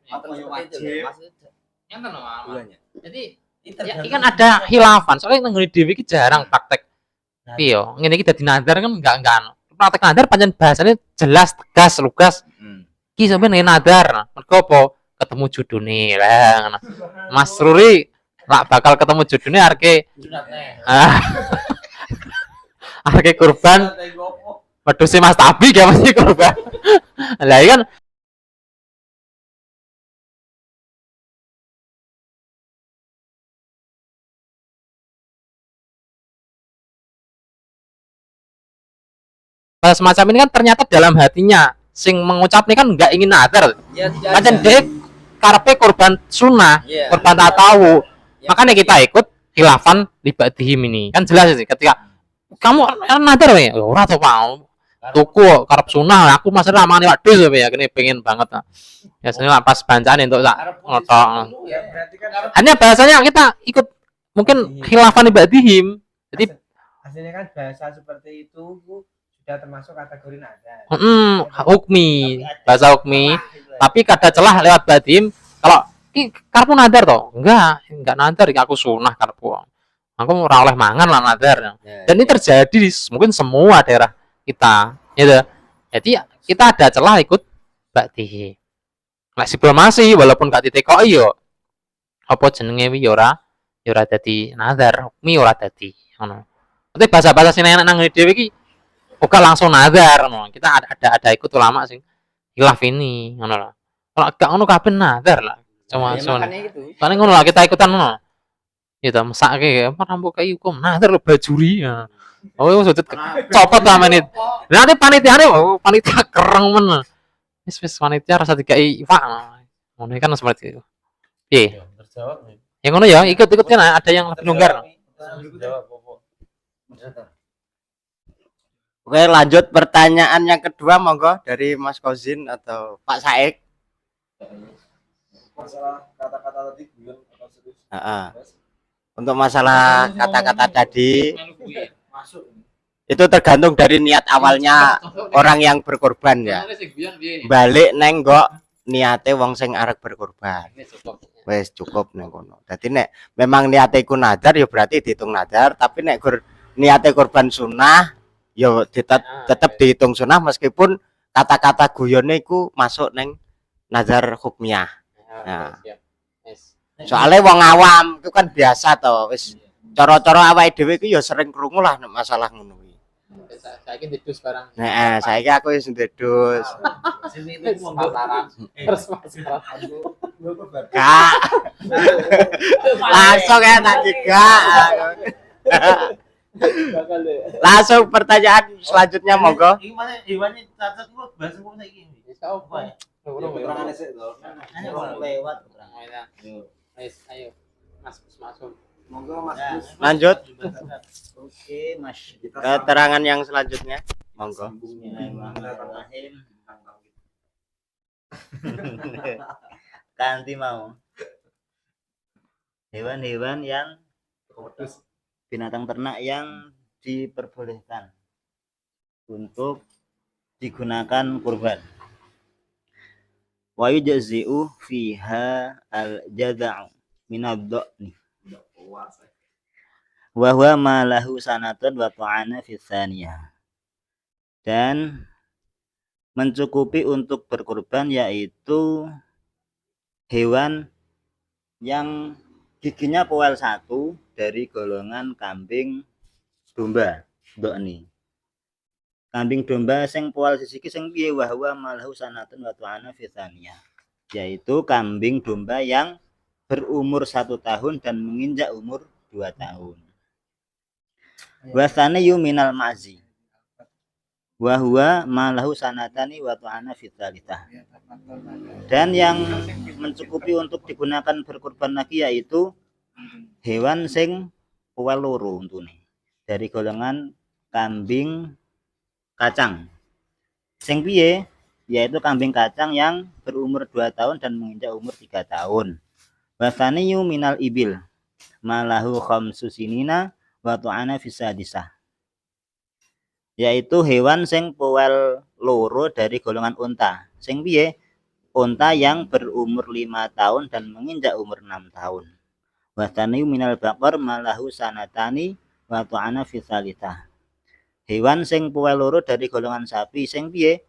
Atau seperti itu loh, maksudnya Ngenten lho, Mas. bulannya. Jadi ya, ini kan ada khilafan. Soalnya nang ngene dhewe iki jarang praktek. Piye yo, ngene iki dadi nadar kan enggak anu. Praktek nadar pancen bahasane jelas, tegas, lugas. Ki sampeyan ngene nadar. Mergo apa? Ketemu judune lah ngono. Mas Ruri lak bakal ketemu judune areke areke kurban. Wedhuse Mas Tabi gak mesti kurban. Lah iki kan semacam ini kan ternyata dalam hatinya sing mengucap ini kan nggak ingin nadar. Ya tidak Pancen ada. dek karepe korban sunnah, Iya. korban tak tahu. Ya, Makanya kita ikut khilafan libadihim ini. Kan jelas sih ketika kamu nadar ya, ora tuh mau. Tuku karep sunnah, aku masih ramane waduh ya kene pengen banget. Biasanya pas bancaan untuk tak ngotok. Ya berarti kan Hanya bahasanya kita ikut mungkin khilafan libadihim. Jadi hasilnya kan bahasa seperti itu sudah termasuk kategori nadar. hukmi, bahasa hukmi. Tapi kada celah lewat badim. Kalau ki karepmu nadar toh? Enggak nadar iki aku sunah karepku. Aku ora oleh mangan lah nadar. Ya, Dan ini terjadi di mungkin semua daerah kita, gitu. Jadi kita ada celah ikut badim. Nek masih walaupun gak ditekoki yo apa jenenge wi yo ora dadi nadar, hukmi ora dadi ngono. Tapi bahasa-bahasa sing enak nang dhewe iki bukan langsung nadar ngono. Kita ada ikut ulama sing khilaf ini ngono lho. Kalau gak ngono kabeh nadar lah. Cuma ya, sono. makanya itu. Paling ngono lah kita ikutan ngono. Ya ta mesake apa rambut kayak hukum nadar lho bajuri ya. Oh sujud copot lah menit. Nanti panitiane panitia kereng men. Wis panitia rasa dikai iwak. Ngono kan seperti itu. Piye? Terjawab nih. Ya ngono ya, ikut-ikut kan ada yang lebih longgar. Terjawab apa? Oke, lanjut pertanyaan yang kedua monggo dari Mas Kozin atau Pak Saik. Masalah kata-kata tadi guyon atau serius? Untuk masalah kata-kata tadi Masuk. Itu tergantung dari niat awalnya orang yang berkorban ya. Balik neng kok niate wong sing arep berkorban. Wes cukup neng kono. Dadi nek memang niate iku nadar ya berarti dihitung nadar, tapi nek niate korban sunnah ya tetap dihitung sunnah meskipun kata-kata guyone iku masuk neng nazar hukmiyah. Nah. Soalnya wong awam itu kan biasa toh, wis cara-cara awake dhewe iku ya sering krungu lah masalah ngono kuwi. Saiki ndedus barang. Heeh, saiki aku wis ndedus. Terus masalah. Kak. Langsung ya tadi Kak. Langsung pertanyaan selanjutnya monggo. Iki mana hewannya cacat kok bahasa kok saiki. Wis tau apa ya? Lewat. Ayo. Mas masuk. Monggo Mas. Lanjut Oke, Mas. keterangan yang selanjutnya. Monggo. Bismillahirrahmanirrahim. Kanti mau. Hewan-hewan yang binatang ternak yang diperbolehkan untuk digunakan kurban. Wa yujzi'u fiha al-jaza'u minad-dha'ni. Wa huwa ma lahu sanatun wa ta'ana fi tsaniyah. Dan mencukupi untuk berkurban yaitu hewan yang giginya powel 1 dari golongan kambing domba. Dha'ni. Kambing domba sing powel sisiki sing piye wa huwa ma lahu sanatun wa ta'ana fi tsaniyah. Yaitu kambing domba yang berumur 1 tahun dan menginjak umur 2 tahun. Wasaniyu minal ma'zi. Wa huwa ma lahu sanatani wa ta'ana fi tsalitsah. Dan yang mencukupi untuk digunakan berkurban lagi yaitu hewan sing powel 2 untune dari golongan kambing kacang. Sing piye? Yaitu kambing kacang yang berumur 2 tahun dan menginjak umur 3 tahun. Wasaniyu minal ibil malahu khamsu sinina wa tu'ana fisadisah. Yaitu hewan sing powel 2 dari golongan unta. Sing piye? Unta yang berumur 5 tahun dan menginjak umur 6 tahun. Wasaniyu minal baqar malahu sanatani wa tu'ana fisalitah. Hewan sing powel 2 dari golongan sapi. Sing piye?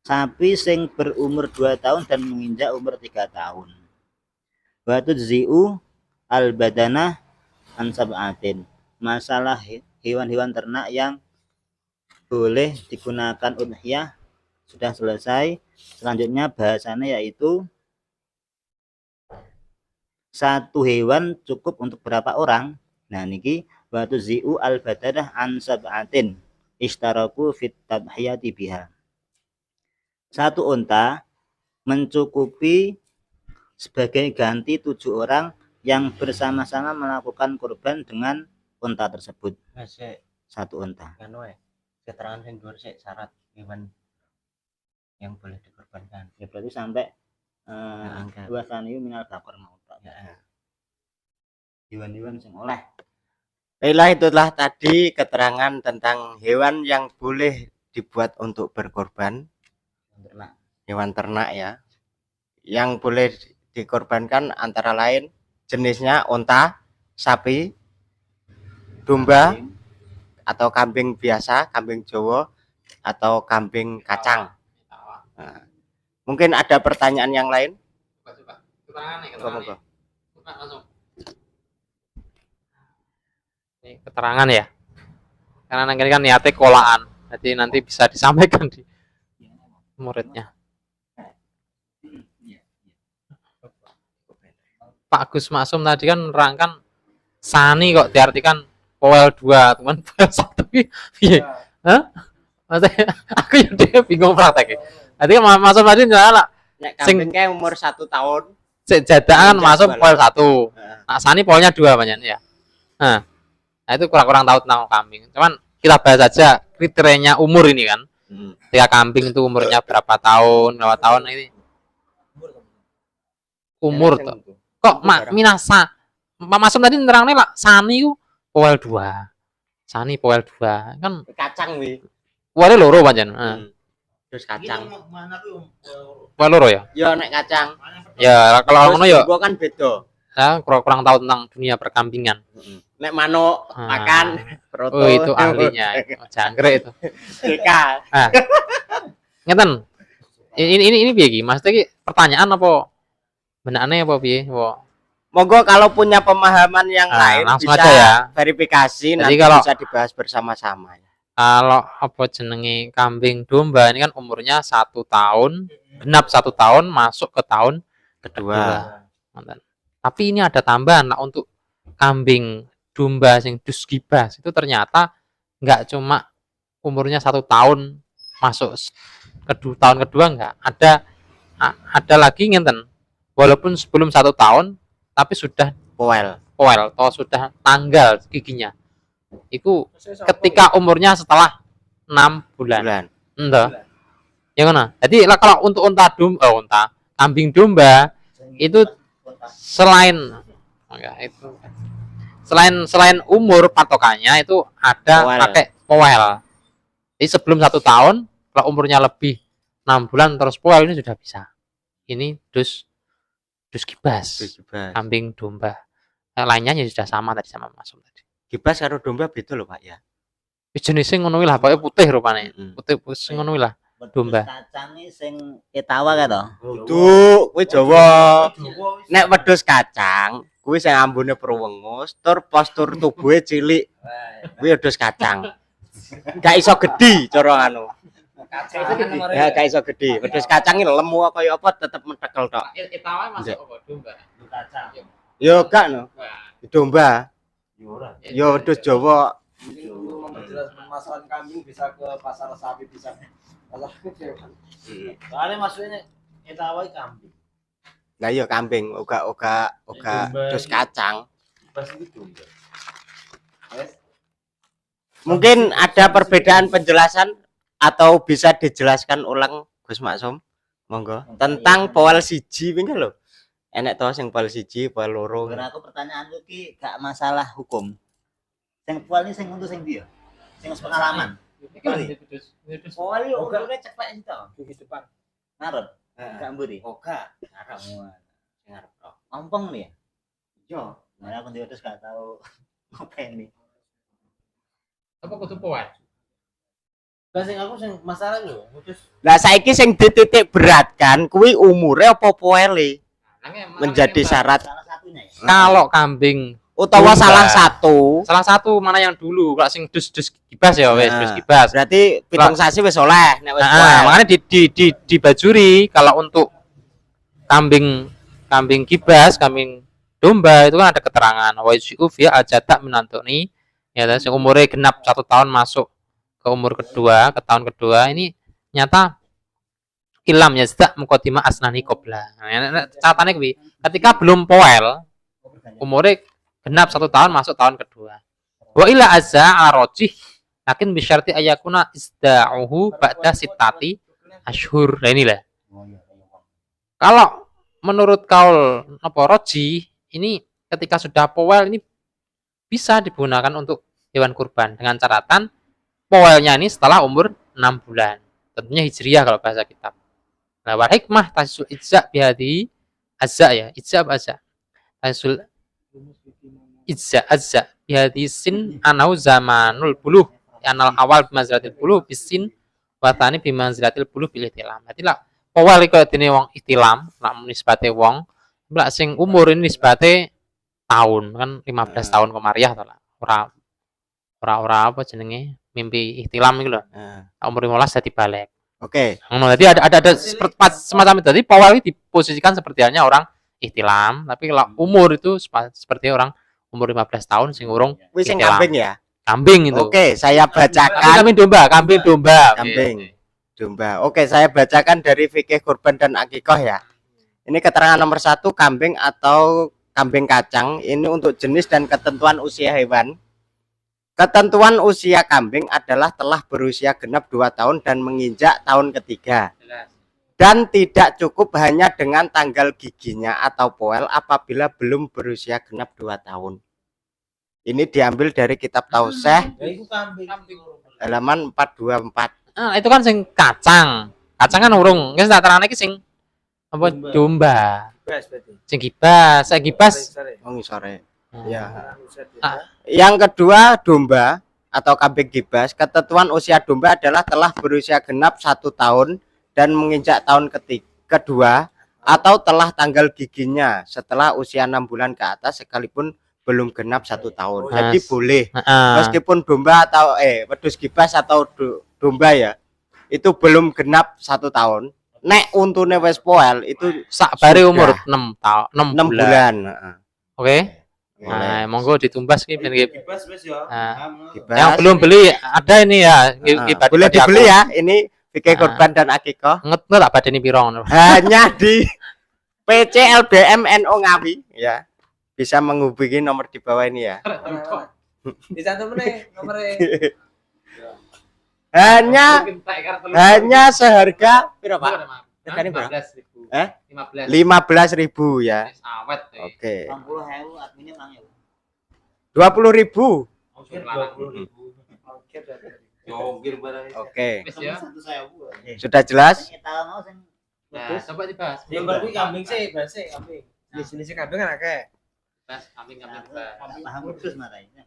Sapi sing berumur 2 tahun dan menginjak umur 3 tahun. Wa tudzi'u al-badanah an sab'atin. Masalah hewan-hewan ternak yang boleh digunakan udhiyah sudah selesai. Selanjutnya bahasannya yaitu satu hewan cukup untuk berapa orang. Nah niki wa tudzi'u al-badanah an sab'atin ishtaraku fit tadhiyati biha. Satu unta mencukupi sebagai ganti 7 orang yang bersama-sama melakukan kurban dengan unta tersebut. Satu unta. Keterangan yang dua syarat hewan yang boleh dikorbankan. Ya berarti sampai dua saniyu minal bakor mau. Hewan-hewan sing oleh. Baiklah, itulah tadi keterangan tentang hewan yang boleh dibuat untuk berkorban. Hewan ternak ya. Yang boleh dikorbankan antara lain jenisnya unta, sapi, domba, atau kambing biasa, kambing Jawa, atau kambing kacang. Nah, mungkin ada pertanyaan yang lain? Keterangan ini keterangan ya. Karena nanti kan niatnya kolaan, jadi nanti bisa disampaikan di muridnya. Pak Gus Maksum tadi kan nerangkan sani kok diartikan powel 2, teman powel 1 iya. Hah? Maksudnya aku ya bingung prakteknya. Tadi kan Maksum tadi nyala Nek kambingnya umur 1 tahun, jadaan masuk powel 1. Nah, sani powelnya 2 banyak ya. Nah, itu kurang tahu tentang kambing. Cuman kita bahas aja kriterianya umur ini kan. Ketika kambing itu umurnya berapa tahun ini. Umur tuh. Kok minasa Pak Masum tadi nerangnya Pak sani ku powel 2. Sani poel 2 kan Kacang wi. poele loro pancen. Terus kacang. Poel loro ya. Ya nek kacang. Ya kalau ngono ya Jumbo kan beda. saya kurang tahu tentang dunia perkambingan. Nek manuk Ah. makan proto. Oh, itu ahlinya. Jangkrik itu. DK. Ngeten. Ini piye iki? Maksudnya iki pertanyaan apa benakane apa piye? Apa? Monggo kalau punya pemahaman yang lain Langsung bisa aja ya. verifikasi nanti kalau- bisa dibahas bersama-sama ya. Kalau apa jenenge kambing domba ini kan umurnya 1 tahun, genap 1 tahun masuk ke tahun kedua. Ngoten. Tapi ini ada tambahan lah untuk kambing domba sing dus gibas itu ternyata nggak cuma umurnya 1 tahun masuk tahun kedua nggak ada lagi ngenten walaupun sebelum 1 tahun tapi sudah Poel. atau sudah tanggal giginya itu ketika umurnya setelah 6 bulan. Bulan. Entah. Ya kan? Jadi lah kalau untuk kambing domba itu selain itu selain umur patokannya itu ada Poel. pakai poel. Jadi sebelum 1 tahun kalau umurnya lebih 6 bulan terus poel ini sudah bisa. Ini dus gibas, Gibas. kambing domba. Lainnya ya sudah sama tadi sama Mas Om tadi. Gibas karo domba beda loh Pak ya. Jenisnya ngono lah, pokoknya putih rupanya. Mm-mm. Putih ngono lah. Domba. Kacange sing etawa ka to. Duh, kuwi Jawa. Nek wedhus kacang, kuwi sing ambune perwengus, tur postur tubuhe cilik. Kuwi wedhus kacang. Gak iso gedhi cara anu. Ya gak iso gedhi. Wedhus kacang iki lemu kaya apa tetep mentekel tok. Etawa masuk apa domba? Yo gak no. Domba. Yo wedhus Jawa. Menjelaskan masalah kambing bisa ke pasar sapi bisa pasar hewan. Soalnya maksudnya etawa kambing. Lah iya kambing, uga wedhus kacang. Mungkin ada perbedaan penjelasan atau bisa dijelaskan ulang Gus Maksum? Monggo. Tentang poel siji wingi lho. Enek to sing poel siji, poel loro. Karena aku pertanyaanku ki gak masalah hukum. Sing pual ini sing untuk sing dia. Sing pengalaman. Poel yo urune cepek sito. Gigi depan. Ngarep. Gak mburi. Oga, ngarep. Sing ngarep tok. Ompong nih ya. Yo. Nah, aku terus gak tahu apa ini. Apa kudu poel? Lah sing aku sing masalah lho, terus Lah saiki sing dititik beratkan kuwi umure apa poele menjadi syarat Salah satunya ya. Kalau kambing utawa Domba. salah satu mana yang dulu kalau sing dus gibas ya wes Nah. dus gibas. berarti pitung sasi wis oleh nek wis Nah, poel. makanya dibajuri kalau untuk kambing gibas, kambing domba itu kan ada keterangan wa yusiu fi ajadak minantoni ya sing umure genap 1 tahun masuk ke umur kedua, ke tahun kedua ini nyata ilam yazda muqaddimah asnani qabla. Nah, catatannya kuwi ketika belum poel umure genap 1 tahun masuk tahun kedua. Wa ila azza ala rajih lakin bisyarti ayakuna isda'uhu ba'da sitati asyhur. Nah inilah. Kalau menurut kaul apa roji ini ketika sudah poel ini bisa digunakan untuk hewan kurban dengan catatan poelnya ini setelah umur 6 bulan. Tentunya hijriyah kalau bahasa kitab. Nah, wal hikmah tahsul ijza bihadi azza ya, ijza apa azza? Tahsul azza bihadi sin anau zamanul buluh anal awal bimanzilatil buluh bisin watani bimanzilatil buluh bil ihtilam. Berarti lah poel iku dene wong ihtilam, nak nisbate wong, lak sing umur ini nisbate tahun kan 15 tahun komariah to lah. Ora apa jenenge mimpi ihtilam iku lho. Nah, Umur 15 dadi balik. oke. Ngono tadi ada semacam itu. Jadi poel ini diposisikan seperti halnya orang ihtilam, tapi kalau umur itu seperti orang umur 15 tahun sing urung Kuwi sing ihtilam. kambing ya. Kambing itu. Oke, saya Tapi bacakan kambing domba, kambing domba. Kambing. domba. Oke, saya bacakan dari fikih kurban dan akikah ya. Ini keterangan nomor 1, kambing atau kambing kacang. Ini untuk jenis dan ketentuan usia hewan. Ketentuan usia kambing adalah telah berusia genap 2 tahun dan menginjak tahun ketiga. Dan tidak cukup hanya dengan tanggal giginya atau poel apabila belum berusia genap 2 tahun. Ini diambil dari kitab Tauseh Ya iku kambing. halaman 424. Ah, itu kan sing kacang. Kacang kan urung. Wis tak terangke iki sing apa domba. Bas berarti. Sing gibas, saya gibas. Oh, sore. Hmm. Ya. Ah. Yang kedua, domba atau kambing gibas. Ketentuan usia domba adalah telah berusia genap 1 tahun dan menginjak tahun kedua atau telah tanggal giginya setelah usia 6 bulan ke atas sekalipun belum genap 1 tahun. Jadi Mas. boleh Heeh. meskipun domba atau wedhus gibas atau domba ya itu belum genap 1 tahun. Nek untune wis poel itu Sak bare sudah umur 6 tahun, 6 6 bulan. bulan. Heeh. Oke. Boleh. Nah, monggo ditumbas ki ben nggih. Bebas wis ya. Nah, Gibas. yang belum beli ada ini ya, Heeh. Boleh dibeli ya. Ini fikih kurban dan akikah. Ngetno tak badani piro ngono. Hanya di PC LBM NO Ngawi ya. Bisa menghubungi nomor di bawah ini ya. Dicantum meneh nomere. Hanya seharga piro Pak? Regane piro? 15.000. Eh? 15. 15.000 ya. Wis awet. Oke. 60.000 adminnya mang ya. 20.000. Jongkir barang. Oke. Wis ya. Sudah jelas? Tahu mau sing Nah, coba dibahas. Ya baru kuwi kambing sih, bahasa kambing. Jenis kambing kan akeh. Bahas kambing-kambing bahas. paham terus matanya.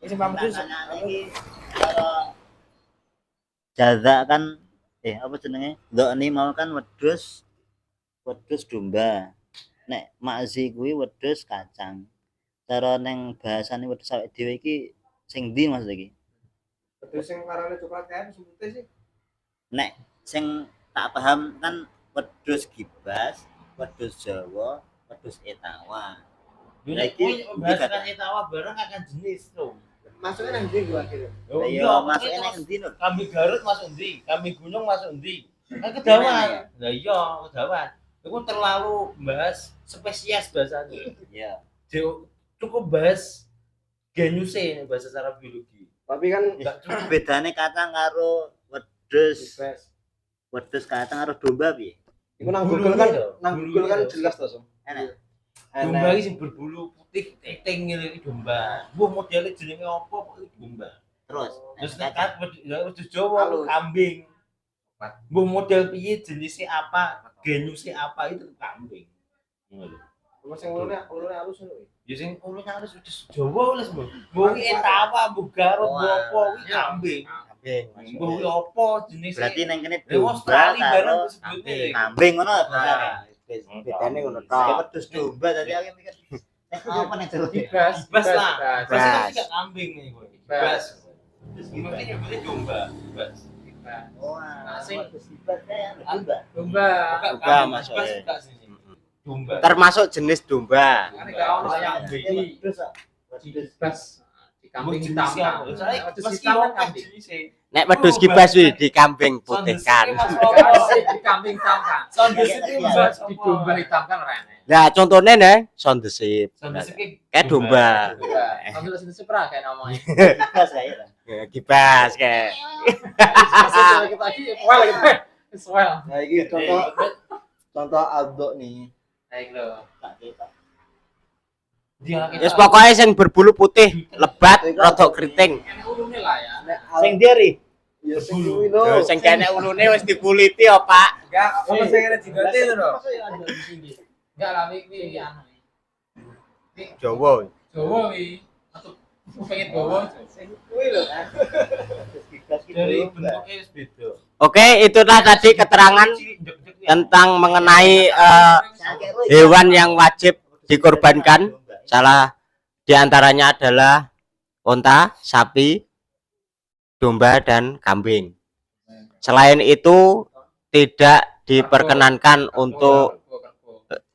Ini sing paham terus. Iki kalau jaza kan apa jenenge? Ndokne mau kan wedhus domba. Nek makzi kuwi wedhus kacang. Cara neng bahasane wedhus awake dhewe iki sing ndi maksud iki? Terus sing warnane coklat kan sing putih sih. Nek sing tak paham kan wedhus gibas, wedhus Jawa, wedhus Etawa. Lah iki bahasa etawa bareng akan jenis tuh. Masuknya nang ndi gua akhirnya? Lah iya masuke nang endi lho? Kambing Garut masuk ndi? Kambing Gunung masuk ndi? Kan kedawan. Lah iya, kedawan. Itu terlalu bahas spesies bahasanya. Iya. Cukup bahas genuse bahasa secara biologi. Tapi kan enggak cukup Bedane kacang karo wedhus. Wedhus kacang karo domba piye? Iku nang Google kan jelas to, Som. Enak. Domba iki sing berbulu putih keting ngene iki domba. Mbuh modele jenenge apa kok iki domba. Terus Terus nek wedhus Jawa kambing. Mbuh model piye jenisnya apa, genusnya apa itu kambing. Ngono. Mas sing ulune halus ngono iki. Ya sing ulune halus wedhus Jawa wis, Mbah. Mbuh iki etawa, mbuh Garut, mbuh apa iki kambing. Mbuh iki apa jenis. berarti nang kene Lewat domba Australia karo bareng disebutnya. kambing ngono bahasane. Bedane ngono Kayak tok. wedhus domba tadi aku mikir. Apa nih terus? Bibas lah. Bibas. Bibas juga kambing nih gue. Bibas. Ini nyebutnya domba. Bibas. Oh, sing sifat kayak domba. Domba. Domba maksudnya. Domba. Termasuk jenis domba. Ini kalau kayak baby. Bibas. Di kambing Kambing hitam. hitam. Soalnya Wedhus meski hitam kan oke kambing. jenisnya. Nek wedhus gibas wi di kambing putih kan. Di kambing hitam kan. Sondes itu bahas Di domba hitam kan rene. Nah, contohnya nih sondesip. Sondes itu Kayak domba. Ambil sini sepra kayak namanya. Bebas kayak lah. Ya, gibas kayak. Masih kita lagi well gitu. Well. Nah, ini contoh Aldo nih. Baik lo. dia Yes, pokoknya yang berbulu putih, lebat, rodok keriting. Ulune lah ya. Sing diari. Ya sing Lho, kuwi lho. sing kene ulune wis dikuliti ya, Pak. enggak apa sing ada jigote itu lho. Enggak lah iki anu. Jawa. Jawa wi. Atau pengen bawa. Kuwi lho. Dari bentuknya wis beda. Oke, itulah tadi keterangan tentang mengenai hewan yang wajib dikorbankan. Salah diantaranya adalah unta, sapi, domba, dan kambing. Selain itu tidak diperkenankan untuk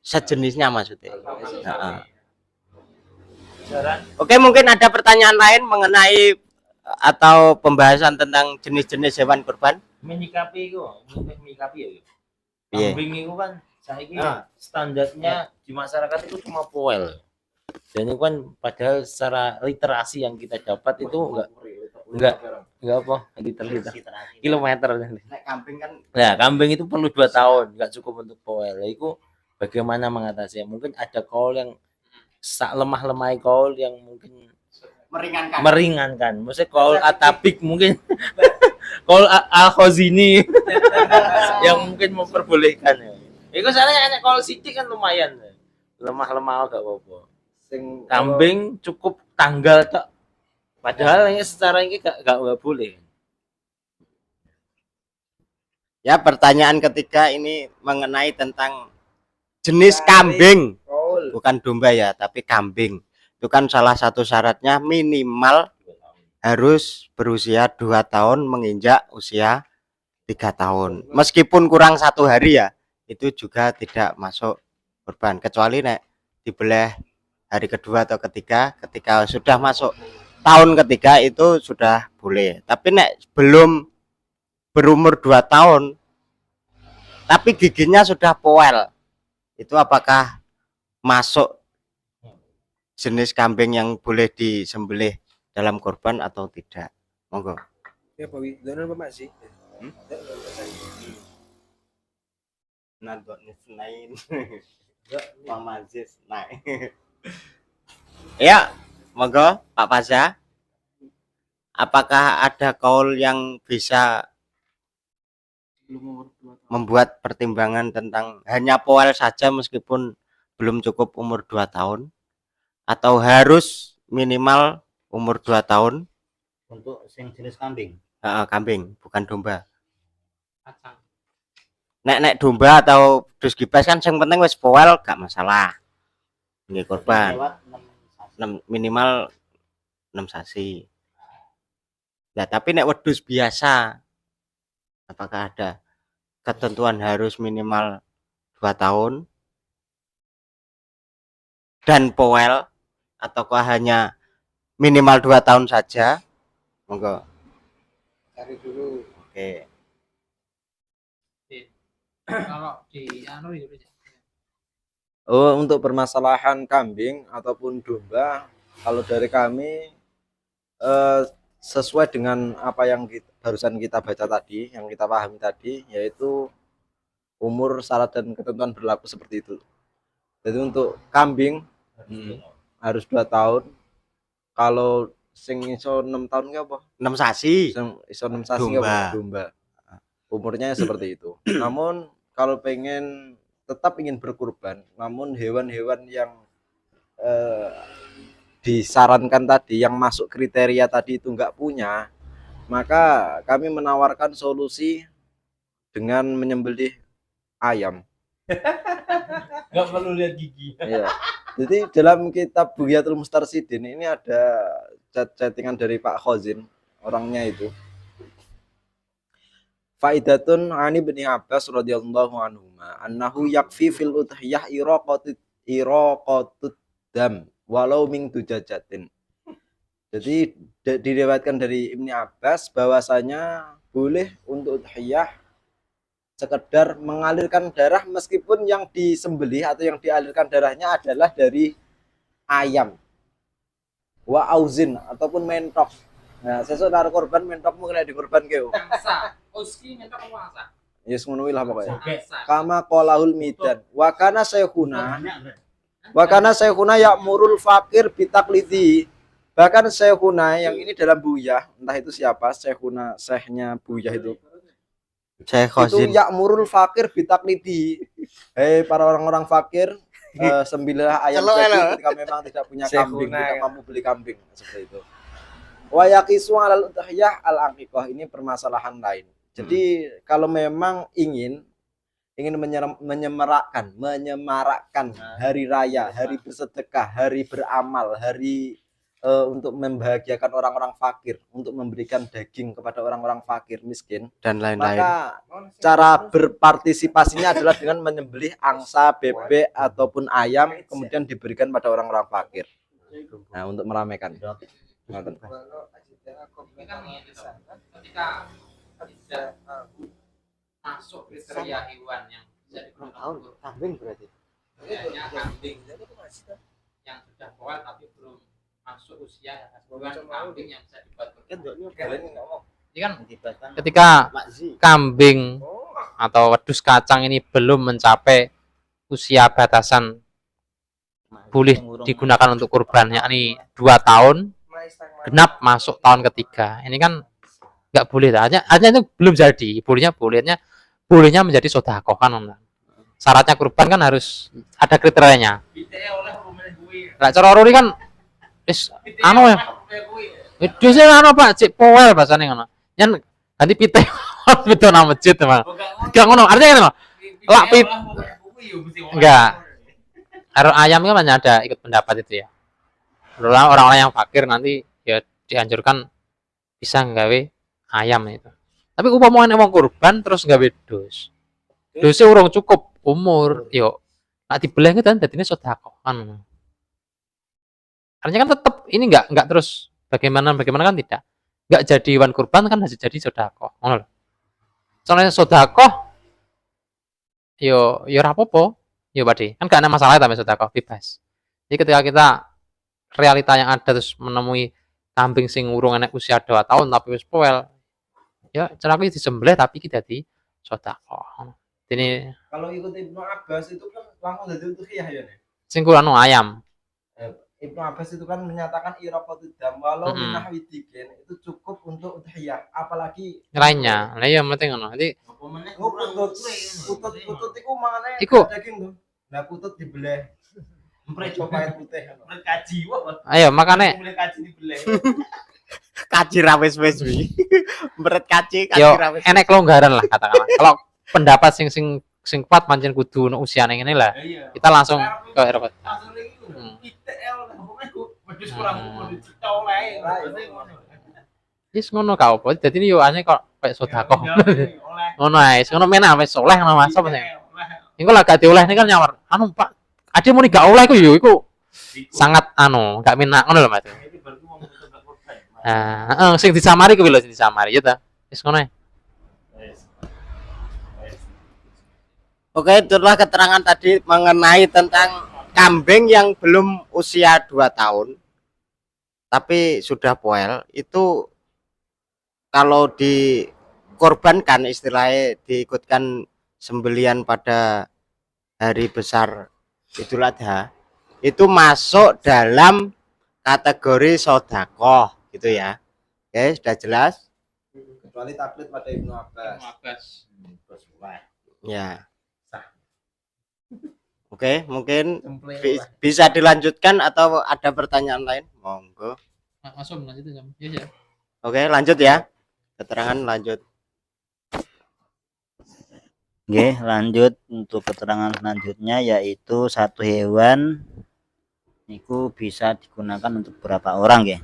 sejenisnya maksudnya. Nah, oke, mungkin ada pertanyaan lain mengenai atau pembahasan tentang jenis-jenis hewan kurban? Menyikapi itu, menyikapi ya. Iya. Kambing itu kan saiki standarnya di masyarakat itu cuma poel. Dan itu kan padahal secara literasi yang kita dapat itu enggak apa liter kilometer. Kambing kan Nah, kambing itu perlu 2 tahun, enggak cukup untuk poel. Itu bagaimana mengatasinya? Mungkin ada kaul yang sak lemah-lemah kaul yang mungkin Meringankan. meringankan. Maksudnya kaul atabik mungkin kaul al-khazini yang mungkin memperbolehkan ya. Itu soalnya enak kaul sidik kan lumayan. Lemah-lemah gak apa-apa. Sing Kambing cukup tanggal tak. Padahal ini secara ini gak boleh. Ya, pertanyaan ketiga ini mengenai tentang jenis kambing, kaul. bukan domba ya, tapi kambing. Itu kan salah satu syaratnya minimal harus berusia 2 tahun menginjak usia 3 tahun. Meskipun kurang 1 hari ya, itu juga tidak masuk kurban. Kecuali nek dibelah hari kedua atau ketiga, ketika sudah masuk tahun ketiga itu sudah boleh. Tapi nek belum berumur 2 tahun tapi giginya sudah poel, itu apakah masuk jenis kambing yang boleh disembelih dalam kurban atau tidak? Monggo. Ya Pak Wi, dono apa sih? Nandok naik Mama Aziz naik. Ya, monggo Pak Faza. Apakah ada kaul yang bisa membuat pertimbangan tentang hanya poel saja meskipun belum cukup umur 2 tahun atau harus minimal umur 2 tahun? Untuk sing jenis kambing. Kambing bukan domba. Kacang. Nek domba atau dus gibas kan yang penting wis poel gak masalah. Ini korban Lewat 6 minimal 6 sasi. Nah, tapi nek wedhus biasa apakah ada ketentuan harus minimal 2 tahun dan poel ataukah hanya minimal 2 tahun saja? Monggo. Cari dulu. Oke. Kalau di anu ya Oh, untuk permasalahan kambing ataupun domba, kalau dari kami sesuai dengan apa yang barusan kita baca tadi, yang kita pahami tadi, yaitu umur, syarat dan ketentuan berlaku seperti itu. Jadi untuk kambing harus 2 tahun. Kalau sing iso 6 tahun nggak apa? 6 sasi. Sing iso 6 sasi nggak apa? Domba. Umurnya seperti itu. Namun kalau pengen tetap ingin berkurban, namun hewan-hewan yang disarankan tadi, yang masuk kriteria tadi itu nggak punya, maka kami menawarkan solusi dengan menyembelih ayam. Gak perlu lihat gigi. Iya. Jadi dalam kitab Bugyatul Mustarsidin ini ada chattingan dari Pak Khozin, orangnya itu. Faidatun ani bin Abbas radhiyallahu anhu annahu yakfi fil udhiyah iraqatud dam walau min dujajatin. Jadi diriwayatkan dari Ibni Abbas bahwasanya boleh untuk udhiyah sekedar mengalirkan darah meskipun yang disembelih atau yang dialirkan darahnya adalah dari ayam. Wa auzin ataupun mentok. Nah, sesuk naro korban mentokmu kena dikorban keo. Angsa, uski mentok angsa. Yes ngono lah pokoknya. Angsa. Kama qalahul midan. Wa kana saykhuna ya'murul fakir bitaklidhi. Bahkan saykhuna yang ini dalam buyah, entah itu siapa, saykhuna, syekhnya buyah itu. Saya Itu Khozin. ya'murul fakir bitaklidhi. Hei para orang-orang fakir, sembilah ayam jadi ketika memang tidak punya kambing, tidak mampu beli kambing seperti itu. Wa yaqisu 'alal udhiyah al-aqiqah, ini permasalahan lain. Jadi kalau memang ingin menyemarakkan hari raya, hari bersedekah, hari beramal, hari untuk membahagiakan orang-orang fakir, untuk memberikan daging kepada orang-orang fakir miskin Dan lain-lain. maka cara berpartisipasinya adalah dengan menyembelih angsa, bebek ataupun ayam kemudian diberikan pada orang-orang fakir. Nah, untuk meramaikan. Ngoten. Ini kan ketika tidak masuk kriteria hewan yang bisa dikurban, Kambing berarti. hanya kambing yang sudah poel tapi belum masuk usia bukan kambing yang bisa dibuat kurban. Ini kan ketika kambing atau wedus kacang ini belum mencapai usia batasan boleh digunakan untuk kurban, yakni 2 tahun genap masuk tahun ketiga. Ini kan nggak boleh, artinya itu belum jadi. Bolehnya menjadi sedekah kan. Syaratnya kurban kan harus ada kriterianya. Lah cara Ruri kan wis anu ya. Itu sih anu Pak, cek poel bahasane ngono. Yen ganti pite betul nang masjid mah. Gak ngono, artinya ngono. Lak pit enggak. Harus ayam kan hanya ada ikut pendapat itu ya. Orang-orang yang fakir nanti ya dianjurkan bisa nggawe ayam itu. Tapi umpamane wong kurban terus nggawe dus. Dosnya urung cukup umur, yo nak dibeleh kan dadine sedekah kan. Artinya kan tetap ini enggak terus bagaimana kan tidak. Enggak jadi hewan kurban kan harus jadi sedekah. Ngono lho. Soalnya sedekah yo ora apa-apa. Yo Pakde, kan gak ada masalah tapi sedekah bebas. Jadi ketika kita realita yang ada terus menemui kambing sing urung enek usia 2 tahun tapi wis poel, ya cara aku disembelih tapi kita di sedekah. Ini Kalau ikut Ibnu Abbas itu kan langsung jadi udhiyah ya nih. sing kurang ayam. Ibnu Abbas itu kan menyatakan iraqatud dam walau Mm-mm. minah widikin itu cukup untuk udhiyah, apalagi Lainnya. Lah iya penting ngono. Jadi kutut iku mangane Iku. daging tuh. Nah kutut dibeleh. Coba putih. Kaji wae. ayo makane Mulai kaji dibeleh. Kaji ra wis wi. Mbret kaji yo ra wis. enek kelonggaran lah katakanlah. Kalau pendapat sing kuat pancen kudu ono usiane ngene lah. Iya. Kita langsung ke Eropa. Langsung lagi itu. Hmm. Kita pokoknya wedhus kurang dicipta oleh. Wis ngono ka opo. Dadi yo ane kok kayak sedekah. Oleh. Ngono ae. Ngono menah wis soleh ngono Mas. Apa sih? Iku lah gak dioleh ini kan nyawar. Anu Pak, ade muni gak oleh iku yo iku sangat anu, gak minat ngono lho Mas. Nah, sing disamari kuwi lho sing disamari ya ta. Wis ngono ae. Oke, itulah keterangan tadi mengenai tentang kambing yang belum usia 2 tahun tapi sudah poel. Itu kalau dikorbankan istilahnya diikutkan sembelian pada hari besar Idul Adha itu masuk dalam kategori sedekah gitu ya. Oke, sudah jelas? Kecuali taklid pada Ibnu Abbas. Ya. Oke, mungkin bisa dilanjutkan atau ada pertanyaan lain? Monggo. Langsung lanjut ya. Iya. Oke, lanjut ya. Keterangan lanjut. Oke, lanjut untuk keterangan selanjutnya yaitu satu hewan itu bisa digunakan untuk berapa orang ya.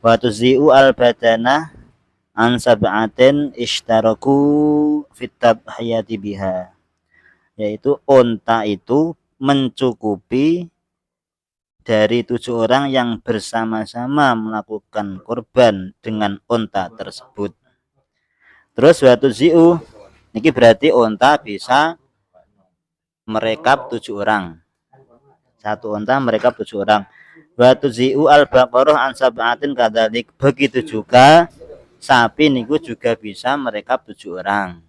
Wa tuzi'u al-badana an sab'atin ishtaraku fit tabhiyati biha. Yaitu unta itu mencukupi dari 7 orang yang bersama-sama melakukan kurban dengan unta tersebut. Terus wa tuzi'u ini berarti unta bisa merekap 7 orang. Satu unta merekap 7 orang. Wa tuzi'u al-baqarah an sab'atin kadzalik. Begitu juga sapi niku juga bisa merekap 7 orang.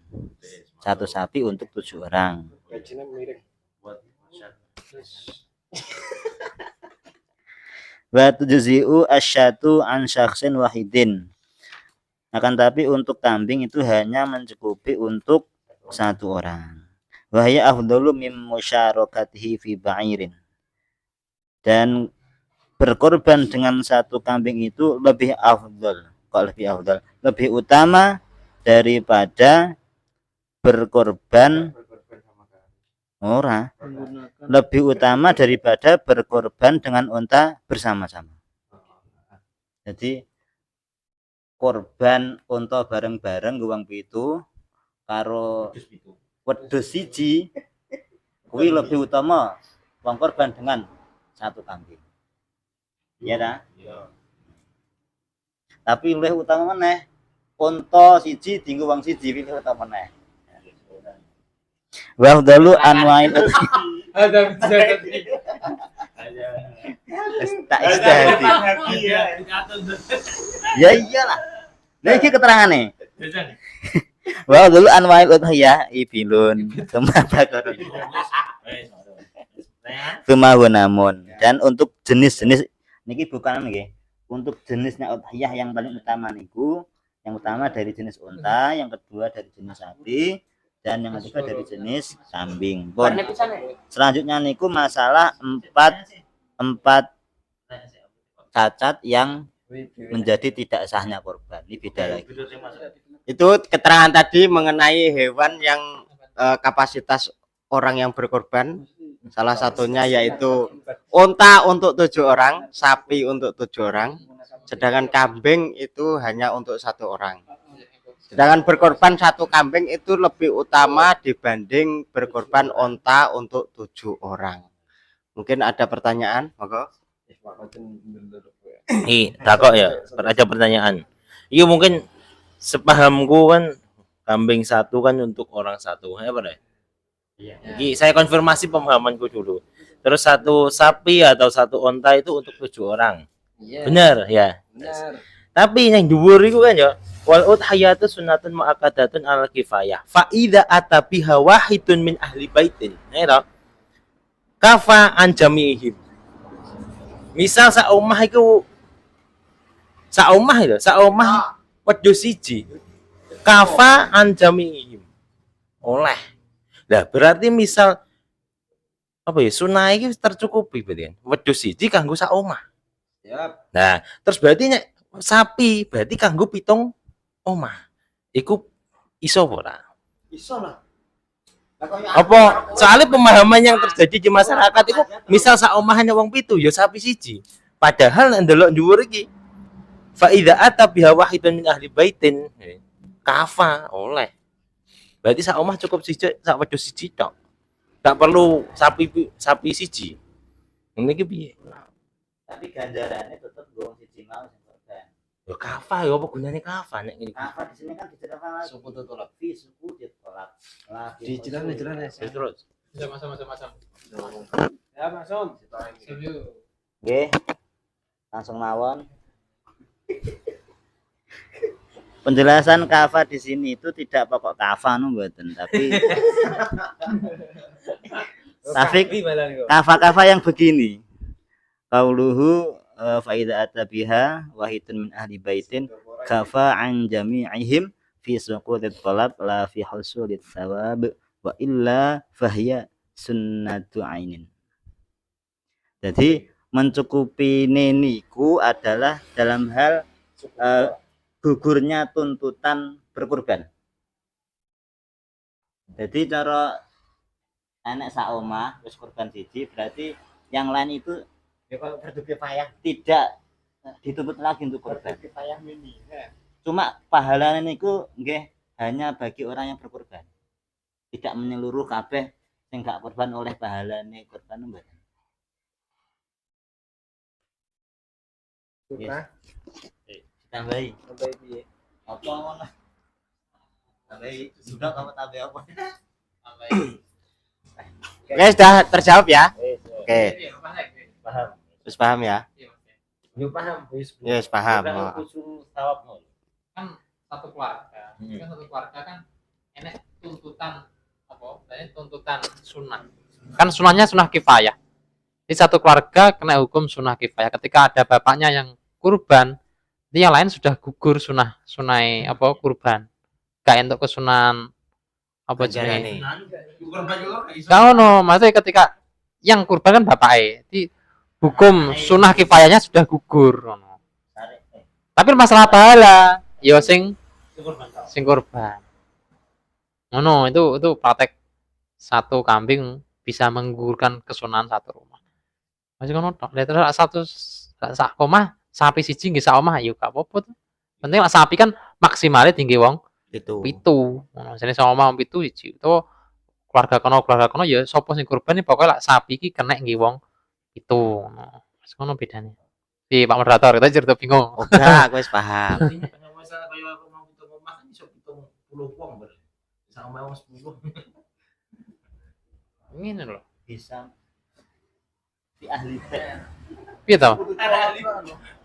Satu sapi untuk 7 orang. Wa tujzi'u asyatu an syakhsin wahidin. Akan tapi untuk kambing itu hanya mencukupi untuk 1 orang. Wa hiya afdalu mim musyarakatihi fi ba'irin. Dan berkorban dengan 1 kambing itu lebih afdal. Kok lebih afdal? Lebih utama daripada berkorban lebih utama daripada berkorban dengan unta bersama-sama. Jadi korban unta bareng-bareng guwang pitu karo wedhus siji kuwi lebih utama wong korban dengan 1 kambing. Iya ta? Tapi luwih utama meneh unta siji dienggo wong siji luwih utama meneh. Wa dalu anwain tak istihadi. Ya iyalah. Lah iki keterangane. Wa dalu anwain udhiyah ibilun. Semata Sumahu namun, dan untuk jenis-jenis niki bukan nggih. Untuk jenisnya udhiyah yang paling utama niku, yang utama dari jenis unta, yang kedua dari jenis sapi, dan yang ketiga dari jenis kambing. Pun. Selanjutnya niku masalah empat cacat yang menjadi tidak sahnya korban. Ini beda lagi. Itu keterangan tadi mengenai hewan yang kapasitas orang yang berkorban. Salah satunya yaitu unta untuk 7 orang, sapi untuk 7 orang, sedangkan kambing itu hanya untuk 1 orang. Sedangkan berkorban 1 kambing itu lebih utama dibanding berkorban unta untuk 7 orang. Mungkin ada pertanyaan, monggo. Takok ya, ada pertanyaan. Iya mungkin sepahamku kan kambing 1 kan untuk orang 1, ya pada. Jadi saya konfirmasi pemahamanku dulu. Terus 1 sapi atau 1 unta itu untuk 7 orang. Benar ya. Benar. Tapi yang dhuwur iku kan ya, wal udhiyatu sunnatun muakkadatun al kifayah. Fa idza atabiha wahidun min ahli baitin. Ya kafa an jami'ihim. Misal saomah iku saomah wedhus siji. Kafa an jami'ihim. Oleh. Lah berarti misal apa ya sunah iki tercukupi berarti kan. Wedhus siji kanggo sak omah. Siap. Nah, terus berarti nek sapi berarti kanggo 7 omah. Iku iso ora? Iso lah. Apa soalnya pemahaman yang terjadi di masyarakat itu misal sak omah hanya wong 7 ya sapi siji. Padahal nek ndelok dhuwur iki fa idza ata biha wahidun min ahli baitin kafa oleh. Berarti sak omah cukup siji, sak wedhus siji tok. Gak perlu sapi siji. Ngene iki piye? Tapi ganjarannya tetap gong siji mau sing korban. Ya kafa ya apa gunane kafa nek ngene iki? Kafa di sini kan dijelaskan lagi. Suku tutulak. Fi suku ditolak. Dijelaskan Terus. Macam-macam. Ya, Masum. Nggih. Langsung mawon. Penjelasan kafa di sini itu tidak pokok kafa nu mboten, tapi kafa yang begini. Qauluhu fa idza atabiha wahidun min ahli baitin kafa an jami'ihim fi suqutit talab la fi husulit thawab wa illa fahiya sunnatu ainin. Jadi mencukupi niku adalah dalam hal gugurnya tuntutan berkurban. Jadi cara anak sak omah wis kurban siji berarti yang lain itu Ya kalau fardu kifayah tidak dituntut lagi untuk kurban. kifayah mini. Cuma pahalanya niku nggih hanya bagi orang yang berkurban. Tidak menyeluruh kabeh sing gak kurban oleh pahalane kurban mboten. Sunnah. Tambahi. Sampai piye? Apa ngono? Tambahi. Sudah kamu tambah apa? Oke, sudah terjawab ya? Oke, Paham. terus paham ya? Yo paham, wis. Yes, paham. Berarti usul tawab mau. Kan satu keluarga. Kan satu keluarga kan enek tuntutan apa? Banyak tuntutan sunnah. Kan sunnahnya sunnah kifayah. Di satu keluarga kena hukum sunnah kifayah. Ketika ada bapaknya yang kurban, nanti yang lain sudah gugur sunai apa kurban. Gak entuk kesunahan apa jenenge? Kalau no, maksudnya ketika yang kurban kan bapaknya, di hukum sunnah kifayahnya sudah gugur. Tapi masalah pahala, ya sing kurban. Ngono, itu praktek 1 kambing bisa menggugurkan kesunahan 1 rumah. Masih ngono tok. Terus sak omah sapi siji nggih sak omah ya gak apa-apa tuh. Penting sapi kan maksimalnya tinggi wong Itu. 7. Ngono, jane sak omah wong 7 siji. Itu keluarga kono ya sapa sing kurban pokoknya lak sapi iki kena nggih wong 7 ngono. Wis ngono bedane. Di Pak Moderator kita cerita bingung. Oke, aku wis paham. Kalau masalah kayak aku mau hitung omah kan iso 70 wong ber. Sama wong 10. Ngene lho. Bisa di ahli bait. Piye to?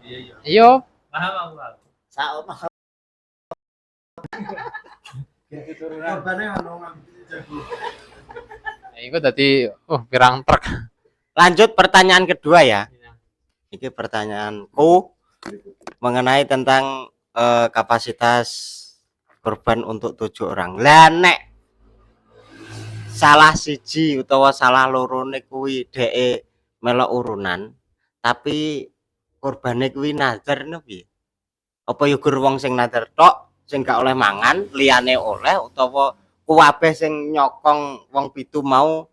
Iya. Iya, Paham aku. Sak omah iku dadi pirang truk. Lanjut pertanyaan kedua ya. Ini pertanyaanku mengenai tentang kapasitas korban untuk 7 orang. Lah nek salah siji utawa salah lorone kuwi dheke melok urunan, tapi korbane kuwi nazar ngono piye? Apa ya gur wong sing nazar tok sing gak oleh mangan, liyane oleh utawa kuwabeh sing nyokong wong 7 mau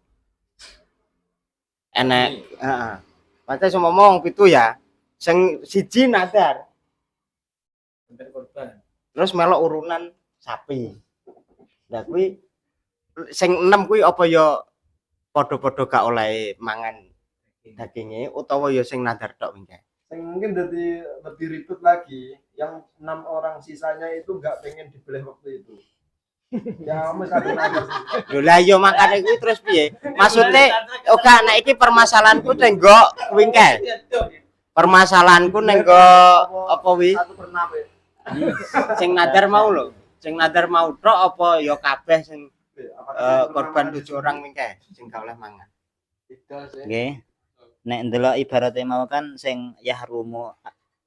enek heeh. Pancen semua wong 7 ya. Sing siji nazar. Terus melok urunan sapi. Lah kuwi sing 6 kuwi apa ya padha-padha gak oleh mangan dagingnya utawa ya sing nazar tok wingi. Yang mungkin jadi lebih ribet lagi, yang 6 orang sisanya itu nggak pengen dibeli waktu itu. Ya mesti ada nazar. Lho lah ya makane kuwi terus piye? Maksude ora nek iki permasalahanku tenggo kuwi kae. Permasalahanku nenggo apa wi? 1/6 ya. Sing nadar mau lho. Sing nadar mau tok apa ya kabeh sing korban 7 orang kuwi kae sing gak oleh mangan. Nggih. Nek ndelok ibaratnya mau kan sing yahrumu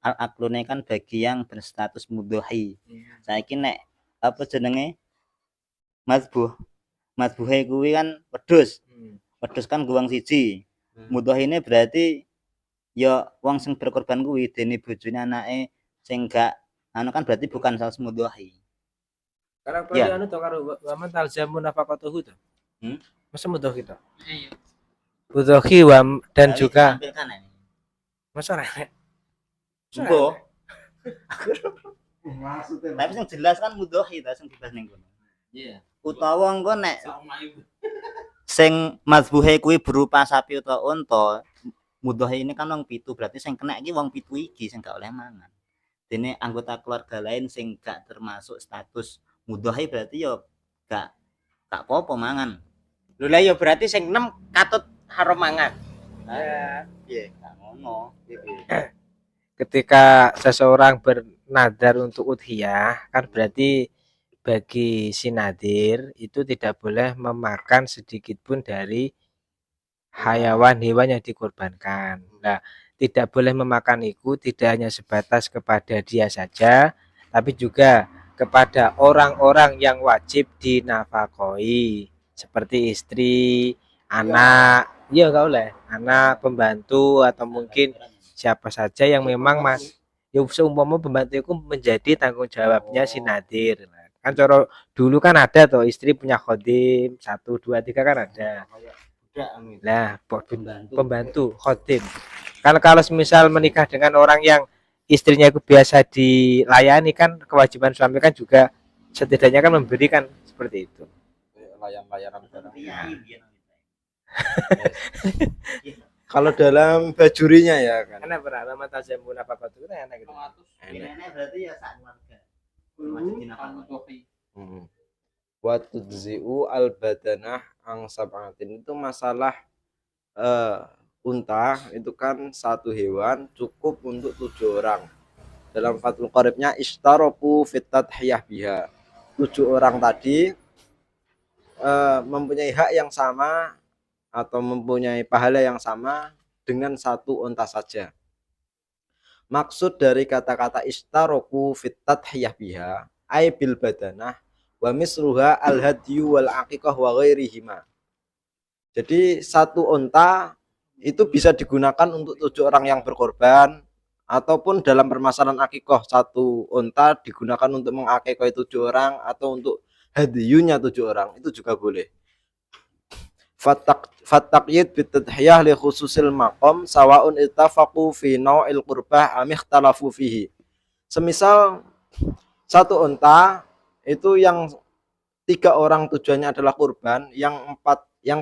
al aklune kan bagi yang berstatus mudhohi. Saiki nek apa jenenge mazbuh. Mazbuhe kuwi kan wedhus. Wedhus kan guwang siji. Mudhohine berarti ya wong sing berkorban kuwi dene bojone anake sing gak anu kan berarti bukan salah mudhohi. Karena Ya. anu to karo waman talzamu nafaqatuhu to. Masa mudah kita. Iya. Mudhohi dan juga Tampilkan ini. masa nek. Engko. Maksudnya Tapi sing jelas kan mudhohi ta sing dibahas ning kono. Iya. Utawa engko nek sing mazbuhe kuwi berupa sapi utawa unta, mudhohi ini kan wong 7 berarti sing kena iki wong 7 iki sing gak oleh mangan. Dene anggota keluarga lain sing gak termasuk status mudhohi berarti ya gak apa-apa mangan. Lho lah ya berarti sing 6 katut haram mangan. Piye? Gak ngono. Ketika seseorang bernadar untuk udhiyah kan berarti bagi si nadir itu tidak boleh memakan sedikit pun dari hayawan hewan yang dikorbankan. Nah, tidak boleh memakan itu tidak hanya sebatas kepada dia saja, tapi juga kepada orang-orang yang wajib dinafakoi seperti istri, anak, iya enggak boleh, anak, pembantu atau mungkin siapa saja yang memang ya seumpama pembantu itu menjadi tanggung jawabnya si nadir. Kan cara dulu kan ada tuh istri punya khodim 1, 2, 3 kan ada. Nah, pembantu khodim. Kalau misal menikah dengan orang yang istrinya itu biasa dilayani kan kewajiban suami kan juga setidaknya kan memberikan seperti itu. layan-layanan barang. Kalau dalam bajurinya ya kan. Karena pernah lama tazamun apa kau itu enak gitu. Ini berarti ya sak keluarga. Termasuk dinafkahi. Wa tudzi'u al badanah ang sab'atin itu masalah unta itu kan satu hewan cukup untuk 7 orang. Dalam Fathul Qoribnya ishtaraku fit tadhiyah biha. 7 orang tadi mempunyai hak yang sama atau mempunyai pahala yang sama dengan satu unta saja. Maksud dari kata-kata istaroku fit tadhiyah biha ay bil badanah wa misruha al hadyu wal aqiqah wa ghairihima. Jadi satu unta itu bisa digunakan untuk 7 orang yang berkorban ataupun dalam permasalahan akikoh satu unta digunakan untuk mengakikoi 7 orang atau untuk hadiyunya 7 orang itu juga boleh. Fattaqyid bitadhiyah li khususil maqam sawaun ittafaqu fi naw'il qurbah am ikhtalafu fihi. Semisal satu unta itu yang 3 orang tujuannya adalah kurban, yang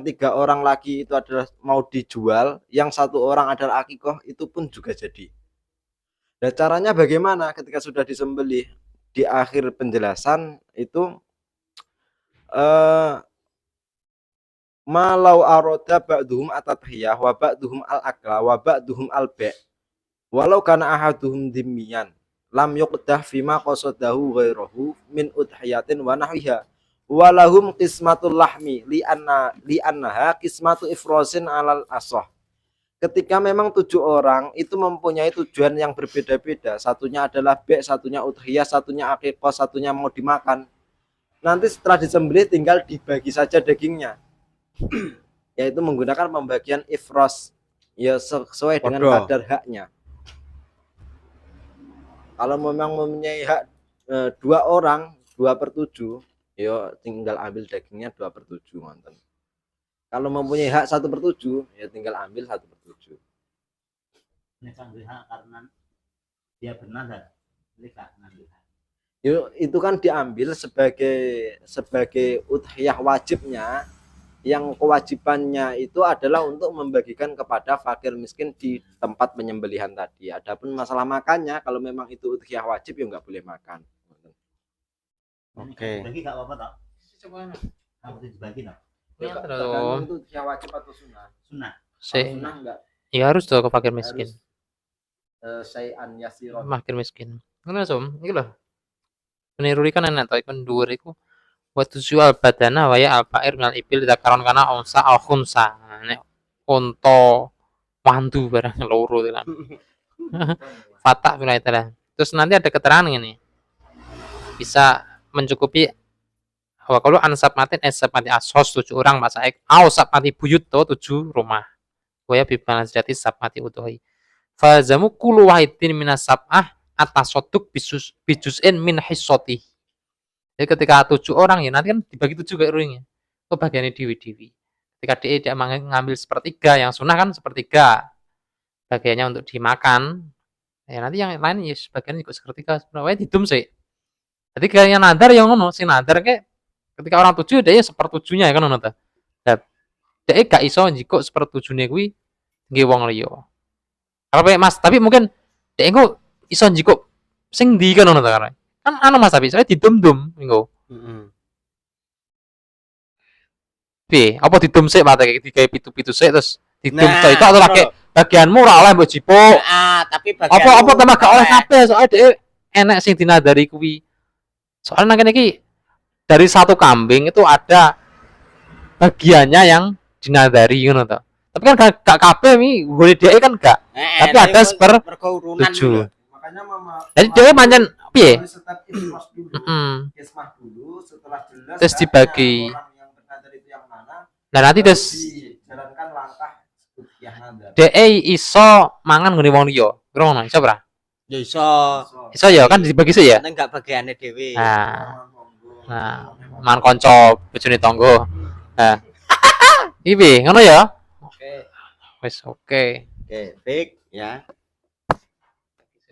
3 orang lagi itu adalah mau dijual, yang 1 orang adalah akikoh, itu pun juga jadi. Nah, caranya bagaimana ketika sudah disembelih? Di akhir penjelasan itu malau aroda ba'duhum atatahiyah wa ba'duhum al-akla wa ba'duhum al-ba' walau kana ahaduhum dimmiyan lam yuqdah fima qasadahu ghairahu min udhiyatin wa nahwiha walahum qismatul lahmi li annaha qismatu ifrosin alal asah ketika memang 7 orang itu mempunyai tujuan yang berbeda-beda, satunya adalah bek, satunya udhiyah, satunya akikah, satunya mau dimakan, nanti setelah disembelih tinggal dibagi saja dagingnya, yaitu menggunakan pembagian ifros, ya sesuai dengan Podo. kadar haknya. Kalau memang mempunyai hak 2 orang 2/7, ya tinggal ambil dagingnya 2/7 mantan. Kalau mempunyai hak 1/7, ya tinggal ambil 1/7. Nek ngambil hak karena dia bernazar. Mereka ngambil hak. Itu kan diambil sebagai udhiyah wajibnya, yang kewajibannya itu adalah untuk membagikan kepada fakir miskin di tempat penyembelihan tadi. Adapun masalah makannya, kalau memang itu udhiyah wajib ya nggak boleh makan. Oke. Bagi nggak apa-apa toh. Kamu dibagi toh. Ya, Tergantung itu udhiyah wajib atau sunnah. Sunnah. Sunnah nggak Ya harus tuh ke fakir miskin. syai'an yasiron. Fakir miskin. Ngono Som, iki lho. Peniruri kan enak to iku dhuwur iku. Wa tujual badana wa ya al-fa'ir minal ibil zakaron kana unsa au khunsa. Nek unta wandu barang loro kan. Fatah wilayah taala. Terus nanti ada keterangan ini. Bisa mencukupi kalau ansab matin mati asos 7 orang masaik au mati buyut to 7 rumah. Wa ya bibana sejati mati utuhi. Fazamu kullu wahidin minas sab'ah atasoduk bijusin min hissoti. Jadi ketika 7 orang ya nanti kan dibagi 7 kayak ruingnya. Oh bagiannya dewi-dewi. Ketika dia mengambil sepertiga, yang sunnah kan sepertiga. Bagiannya untuk dimakan. Ya nanti yang lain ya sebagian ikut sepertiga. Sebenarnya didum sih. Jadi kayaknya nadar yang ngono, si nadar kayak ketika orang 7 dia sepertujuhnya ya kan ngono ta. Nah, dia gak iso njikuk sepertujune kuwi nggih wong liya. Kalau Mas, tapi mungkin dia engko iso njikuk sing ndi kan ngono ta karena. Kan anu Mas tapi saya didum-dum engko. Piye? Apa didum sik mate digawe pitu-pitu sik terus didum Nah, to itu atau lagi bagianmu ora oleh mbok jipuk. Tapi bagian Apa tambah gak oleh kabeh soalnya dhek enek sing dinadari kuwi. Soalnya nang kene iki dari 1 kambing itu ada bagiannya yang dinadari ngono to. Tapi kan gak kabeh mi boleh dhek kan gak. Tapi ada seper 7. Makanya mama Jadi dhek pancen piye? Setiap ismah dulu. Ismah dulu, setelah jelas Terus dibagi. orang yang bernadar itu yang mana, Nah nanti terus dijalankan langkah yang nadar. dhek iso mangan ngene wong liya. Ngono iso ora? Ya iso. Iso ya kan dibagi sih ya. Nek gak bagiane dhewe. Nah, mangan kanca bojone tangga. Nah. Iki piye? Ngono ya? Oke. Wis oke. Oke, baik ya.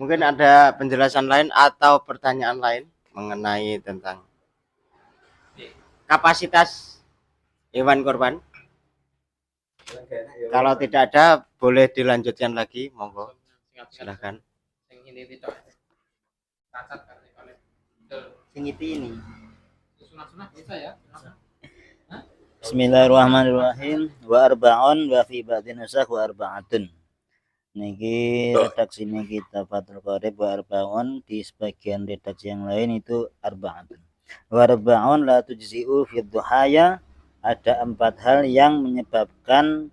Mungkin ada penjelasan lain atau pertanyaan lain mengenai tentang kapasitas hewan kurban. Kalau tidak ada, boleh dilanjutkan lagi, monggo. Silahkan. Sing ini. Bismillahirrahmanirrahim. Wa arba'un wa fi ba'din nusakh wa arba'atun. Niki redaksinya kita Fathul Qorib wa arba'un, di sebagian redaksi yang lain itu arba'atun. Wa arba'un la tujzi'u fi dhuhaya, ada 4 hal yang menyebabkan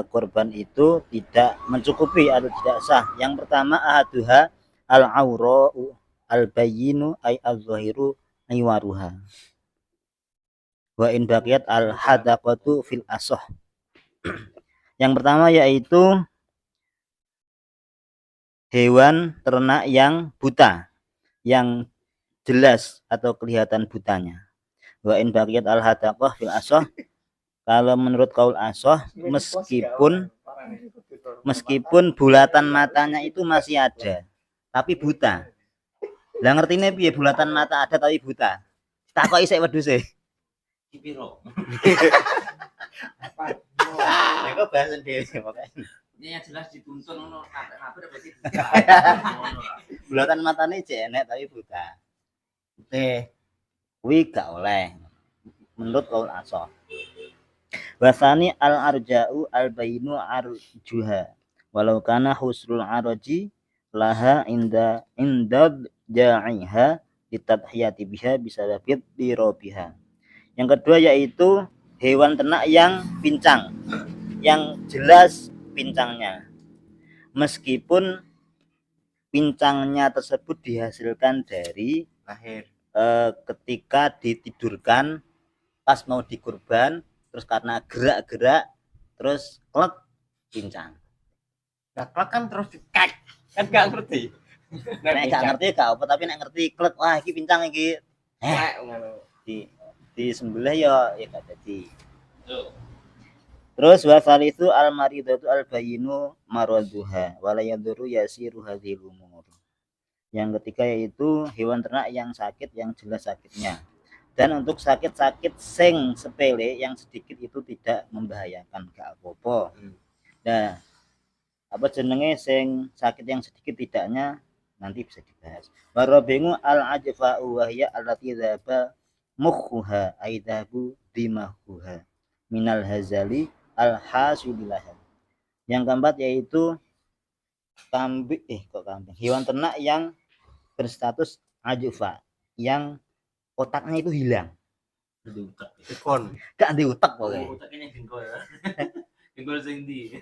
korban itu tidak mencukupi atau tidak sah. Yang pertama ahaduha al-aura'u al-bayyinu ay az-zahiru aywaruha. Wa in baqiyat al-hadaqatu fil asah. Yang pertama yaitu hewan ternak yang buta, yang jelas atau kelihatan butanya. Wa in baqiyat al-hadaqah fil asah, kalau menurut kaul asah meskipun bulatan matanya itu masih ada tapi buta. Lah ngertine piye bulatan mata ada tapi buta? Takoki sik wedhus e. Piro? Ya kok bahasa dhewe pokoke. Ini yang jelas dituntun ngono kabeh berarti. Bulatan matane jek enek tapi buta. Kuwi gak oleh menurut kaul asah. Wasani al-arja'u al-bainu arjuha walau kana husrul araji laha inda ja'iha ditadhiyati biha bisa dapat dirobiha. Yang kedua yaitu hewan ternak yang pincang, yang jelas pincangnya. Meskipun pincangnya tersebut dihasilkan dari lahir ketika ditidurkan pas mau dikurban, terus karena gerak-gerak terus klek pincang. Daklek kan terus dikek kan gak ngerti. Nek gak ngerti gak apa, tapi nek ngerti klek wah iki pincang iki. Di sembelih ya gak jadi. Terus wa itu al maridatu al bayinu maraduha wala yaduru yasiru hadhil umur. Yang ketiga yaitu hewan ternak yang sakit yang jelas sakitnya. Dan untuk sakit-sakit sing sepele yang sedikit itu tidak membahayakan, gak apa-apa. Nah, apa jenenge sing sakit yang sedikit tidaknya nanti bisa dibahas. Warabengu al ajfa'u wa hiya allati dzaba mukhuha aidabu dimahuha minal hazali al hasilah. Yang keempat yaitu kambing hewan ternak yang berstatus ajfa, yang otaknya itu hilang. Ikon Gak di otak pokoknya. Otaknya jengkol ya. Jengkol sing ndi?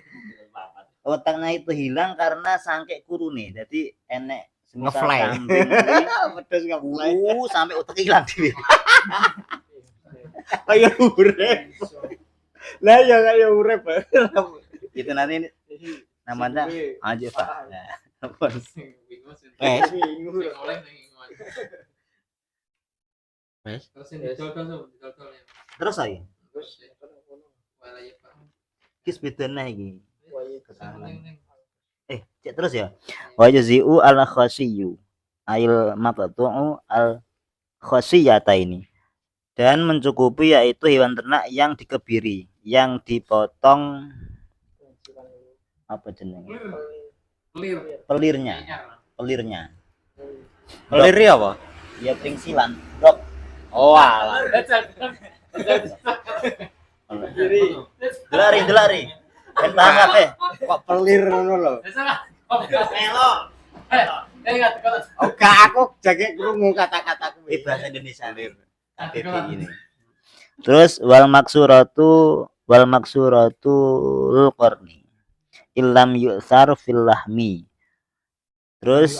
Otaknya itu hilang karena sangke kurune. Jadi enek semisal Ngefly. kambing pedes ngefly sampai otak hilang dhewe. kayak urep. Lah ya kayak urep. Itu nanti namanya ajfa. Nah, terus aja. Kis bedana iki. Cek terus ya. Wa jazi'u al khasiyyu ail maqtu'u al khasiyata ini. Dan mencukupi yaitu hewan ternak yang dikebiri, yang dipotong apa jenenge? Pelirnya. Peliri apa? Ya pringsilan. Rok. Oh alah. Delari. Entah Kok pelir ngono lho. Oke, aku jage krungu kata-kataku. bahasa Indonesia. KBBI ini. Terus wal maksuratul qarni illam yu'sar fil lahmi. Terus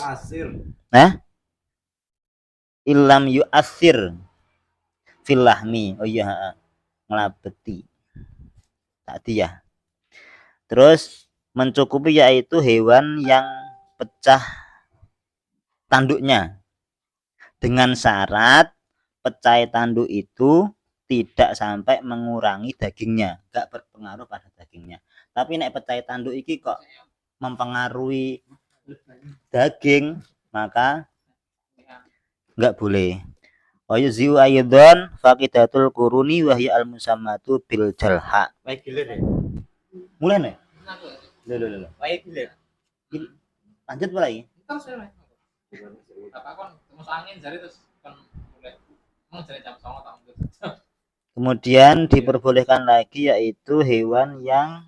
illam yu'assir fil lahmi. Oh iya, ngelabeti tadi ya. Terus mencukupi yaitu hewan yang pecah tanduknya dengan syarat pecah tanduk itu tidak sampai mengurangi dagingnya, gak berpengaruh pada dagingnya. Tapi nek pecah tanduk iki kok mempengaruhi daging, maka nggak boleh. Wa yuziu ayyadhan faqidatul quruni wa hiya al musammatu bil jalha. Baik gilir ya. Mulai nih. Loh. Baik gilir. Lanjut mulai. Kemudian diperbolehkan lagi yaitu hewan yang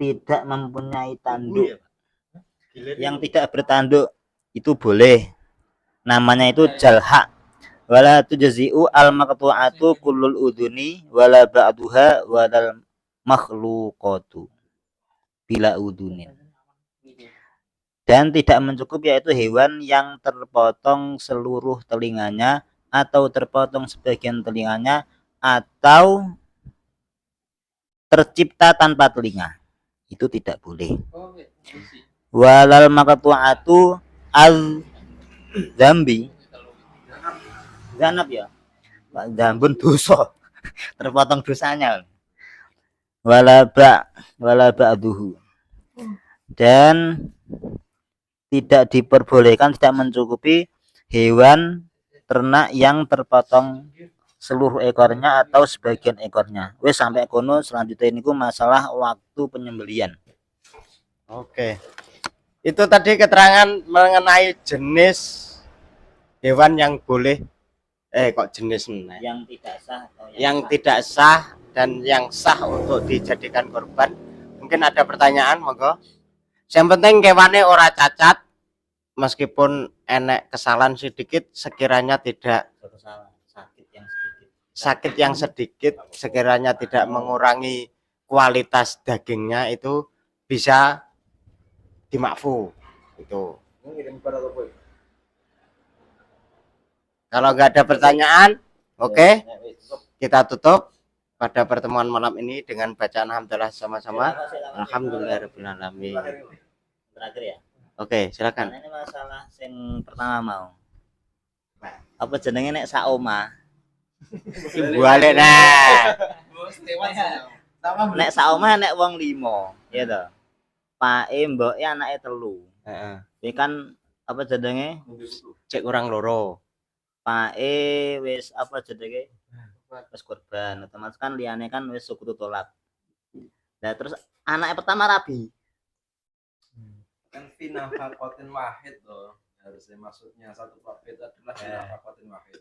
tidak mempunyai tanduk, yang tidak bertanduk itu boleh. Namanya itu jalha. Wala tujzi'u al maqtu'atu kullul uduni wala ba'duha walal makhluqatu bila udunin. Dan tidak mencukupi yaitu hewan yang terpotong seluruh telinganya atau terpotong sebagian telinganya atau tercipta tanpa telinga. Itu tidak boleh. Walal maqtu'atu az-zambi. Zanab ya. Zambun dosa. Terpotong dosanya. Wala ba'duhu. Dan tidak diperbolehkan, tidak mencukupi hewan ternak yang terpotong seluruh ekornya atau sebagian ekornya. Wes sampai kono. Selanjutnya ini masalah waktu penyembelian. Oke. Itu tadi keterangan mengenai jenis hewan yang boleh kok jenis Yang tidak sah atau yang tidak sah dan yang sah untuk dijadikan korban. Mungkin ada pertanyaan, monggo. Yang penting kewane ora cacat, meskipun enek kesalahan sedikit, sekiranya tidak sakit yang sedikit sekiranya tidak mengurangi kualitas dagingnya itu bisa dimakfu itu. Kalau nggak ada pertanyaan, oke, kita tutup pada pertemuan malam ini dengan bacaan hamdalah sama-sama. Alhamdulillahirabbil alamin. Terakhir ya. Oke, silakan. Ini masalah yang pertama mau. Apa jenenge nek sak omah? Balik nah. Nek sak omah nek wong 5, ya toh. Pake mboke anake 3. Heeh. Iki kan apa jenenge? Cek kurang loro. Pake wis apa jenenge? Wis korban, otomatis kan liyane kan wis suku tolak. Nah terus anake pertama rabi. Kan finafakotin wahid loh. Harusnya maksudnya satu keluarga itu adalah finafakotin wahid.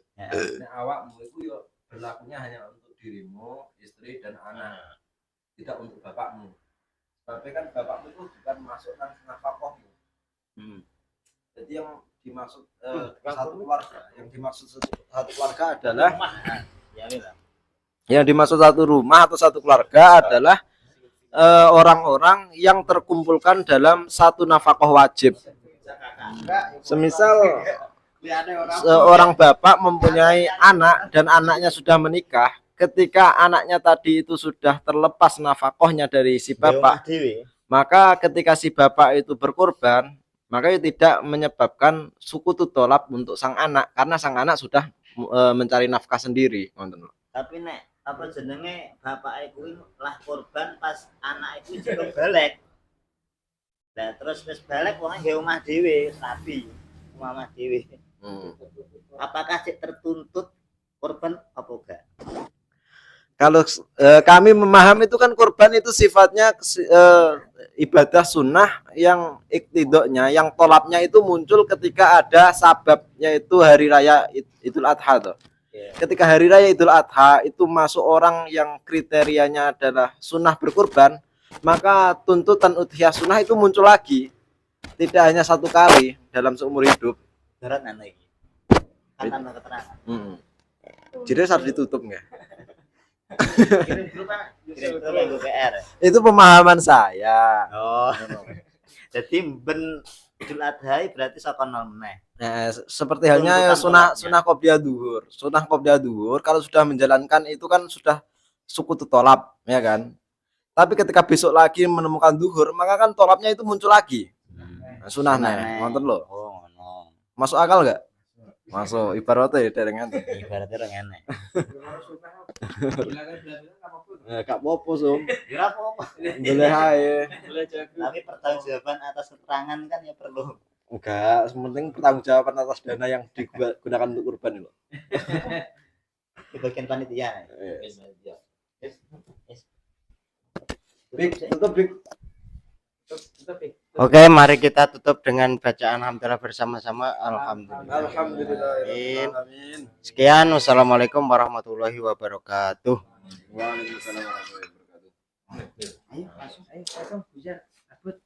Nah, awakmu itu yo berlakunya hanya untuk dirimu, istri dan anak. Tidak untuk bapakmu. Tapi kan bapakmu itu bukan masukkan nafkahmu. Jadi yang dimaksud satu keluarga, yang dimaksud satu keluarga adalah yang dimaksud satu rumah atau satu keluarga adalah orang-orang yang terkumpulkan dalam satu nafkah wajib. Semisal seorang bapak mempunyai anak dan anaknya sudah menikah, ketika anaknya tadi itu sudah terlepas nafkahnya dari si bapak, maka ketika si bapak itu berkorban, maka itu tidak menyebabkan suku tolak untuk sang anak karena sang anak sudah mencari nafkah sendiri. Tapi nek apa jenenge bapak kuwi lah korban pas anak itu jero balik. Lah terus wis balik wong nggih omah dhewe, rabi. Omah dhewe. Apakah sik tertuntut korban apa enggak? Kalau kami memahami itu kan korban itu sifatnya ibadah sunnah yang iktidoknya, yang tolapnya itu muncul ketika ada sabab, yaitu hari raya Idul Adha tuh. Ketika hari raya Idul Adha itu masuk orang yang kriterianya adalah sunnah berkurban, maka tuntutan udhiyah sunnah itu muncul lagi. Tidak hanya satu kali dalam seumur hidup. Darat ana iki. Kan tambah keterangan. Jadi harus ditutup nggak? Kirim dulu Pak. Kirim dulu PR. Itu pemahaman saya. Oh. Jadi ben Idul Adha berarti saka nol meneh. Nah, seperti halnya sunnah qobliyah duhur. Sunnah qobliyah duhur kalau sudah menjalankan itu kan sudah suku tolap, ya kan? Tapi ketika besok lagi menemukan duhur, maka kan tolapnya itu muncul lagi. Nah, sunnahnya, nonton lo. Oh, ngono. Masuk akal nggak? Masuk. Ibaratnya ya derengan. Ibaratnya ora enek. Gak apa-apa, Sum. Ya apa-apa. Boleh ae. Tapi pertanggungjawaban atas keterangan kan ya perlu. Enggak, penting pertanggungjawaban atas dana yang digunakan untuk kurban itu. Di bagian panitia. Big, tutup Big. Oke, mari kita tutup dengan bacaan hamdalah bersama-sama. Alhamdulillah. Alhamdulillah. Sekian, wassalamualaikum warahmatullahi wabarakatuh. Waalaikumsalam warahmatullahi wabarakatuh. Ayo masuk, ayo bujar, abut.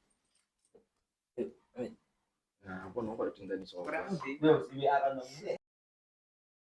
Nah, apa kok dinteni sore?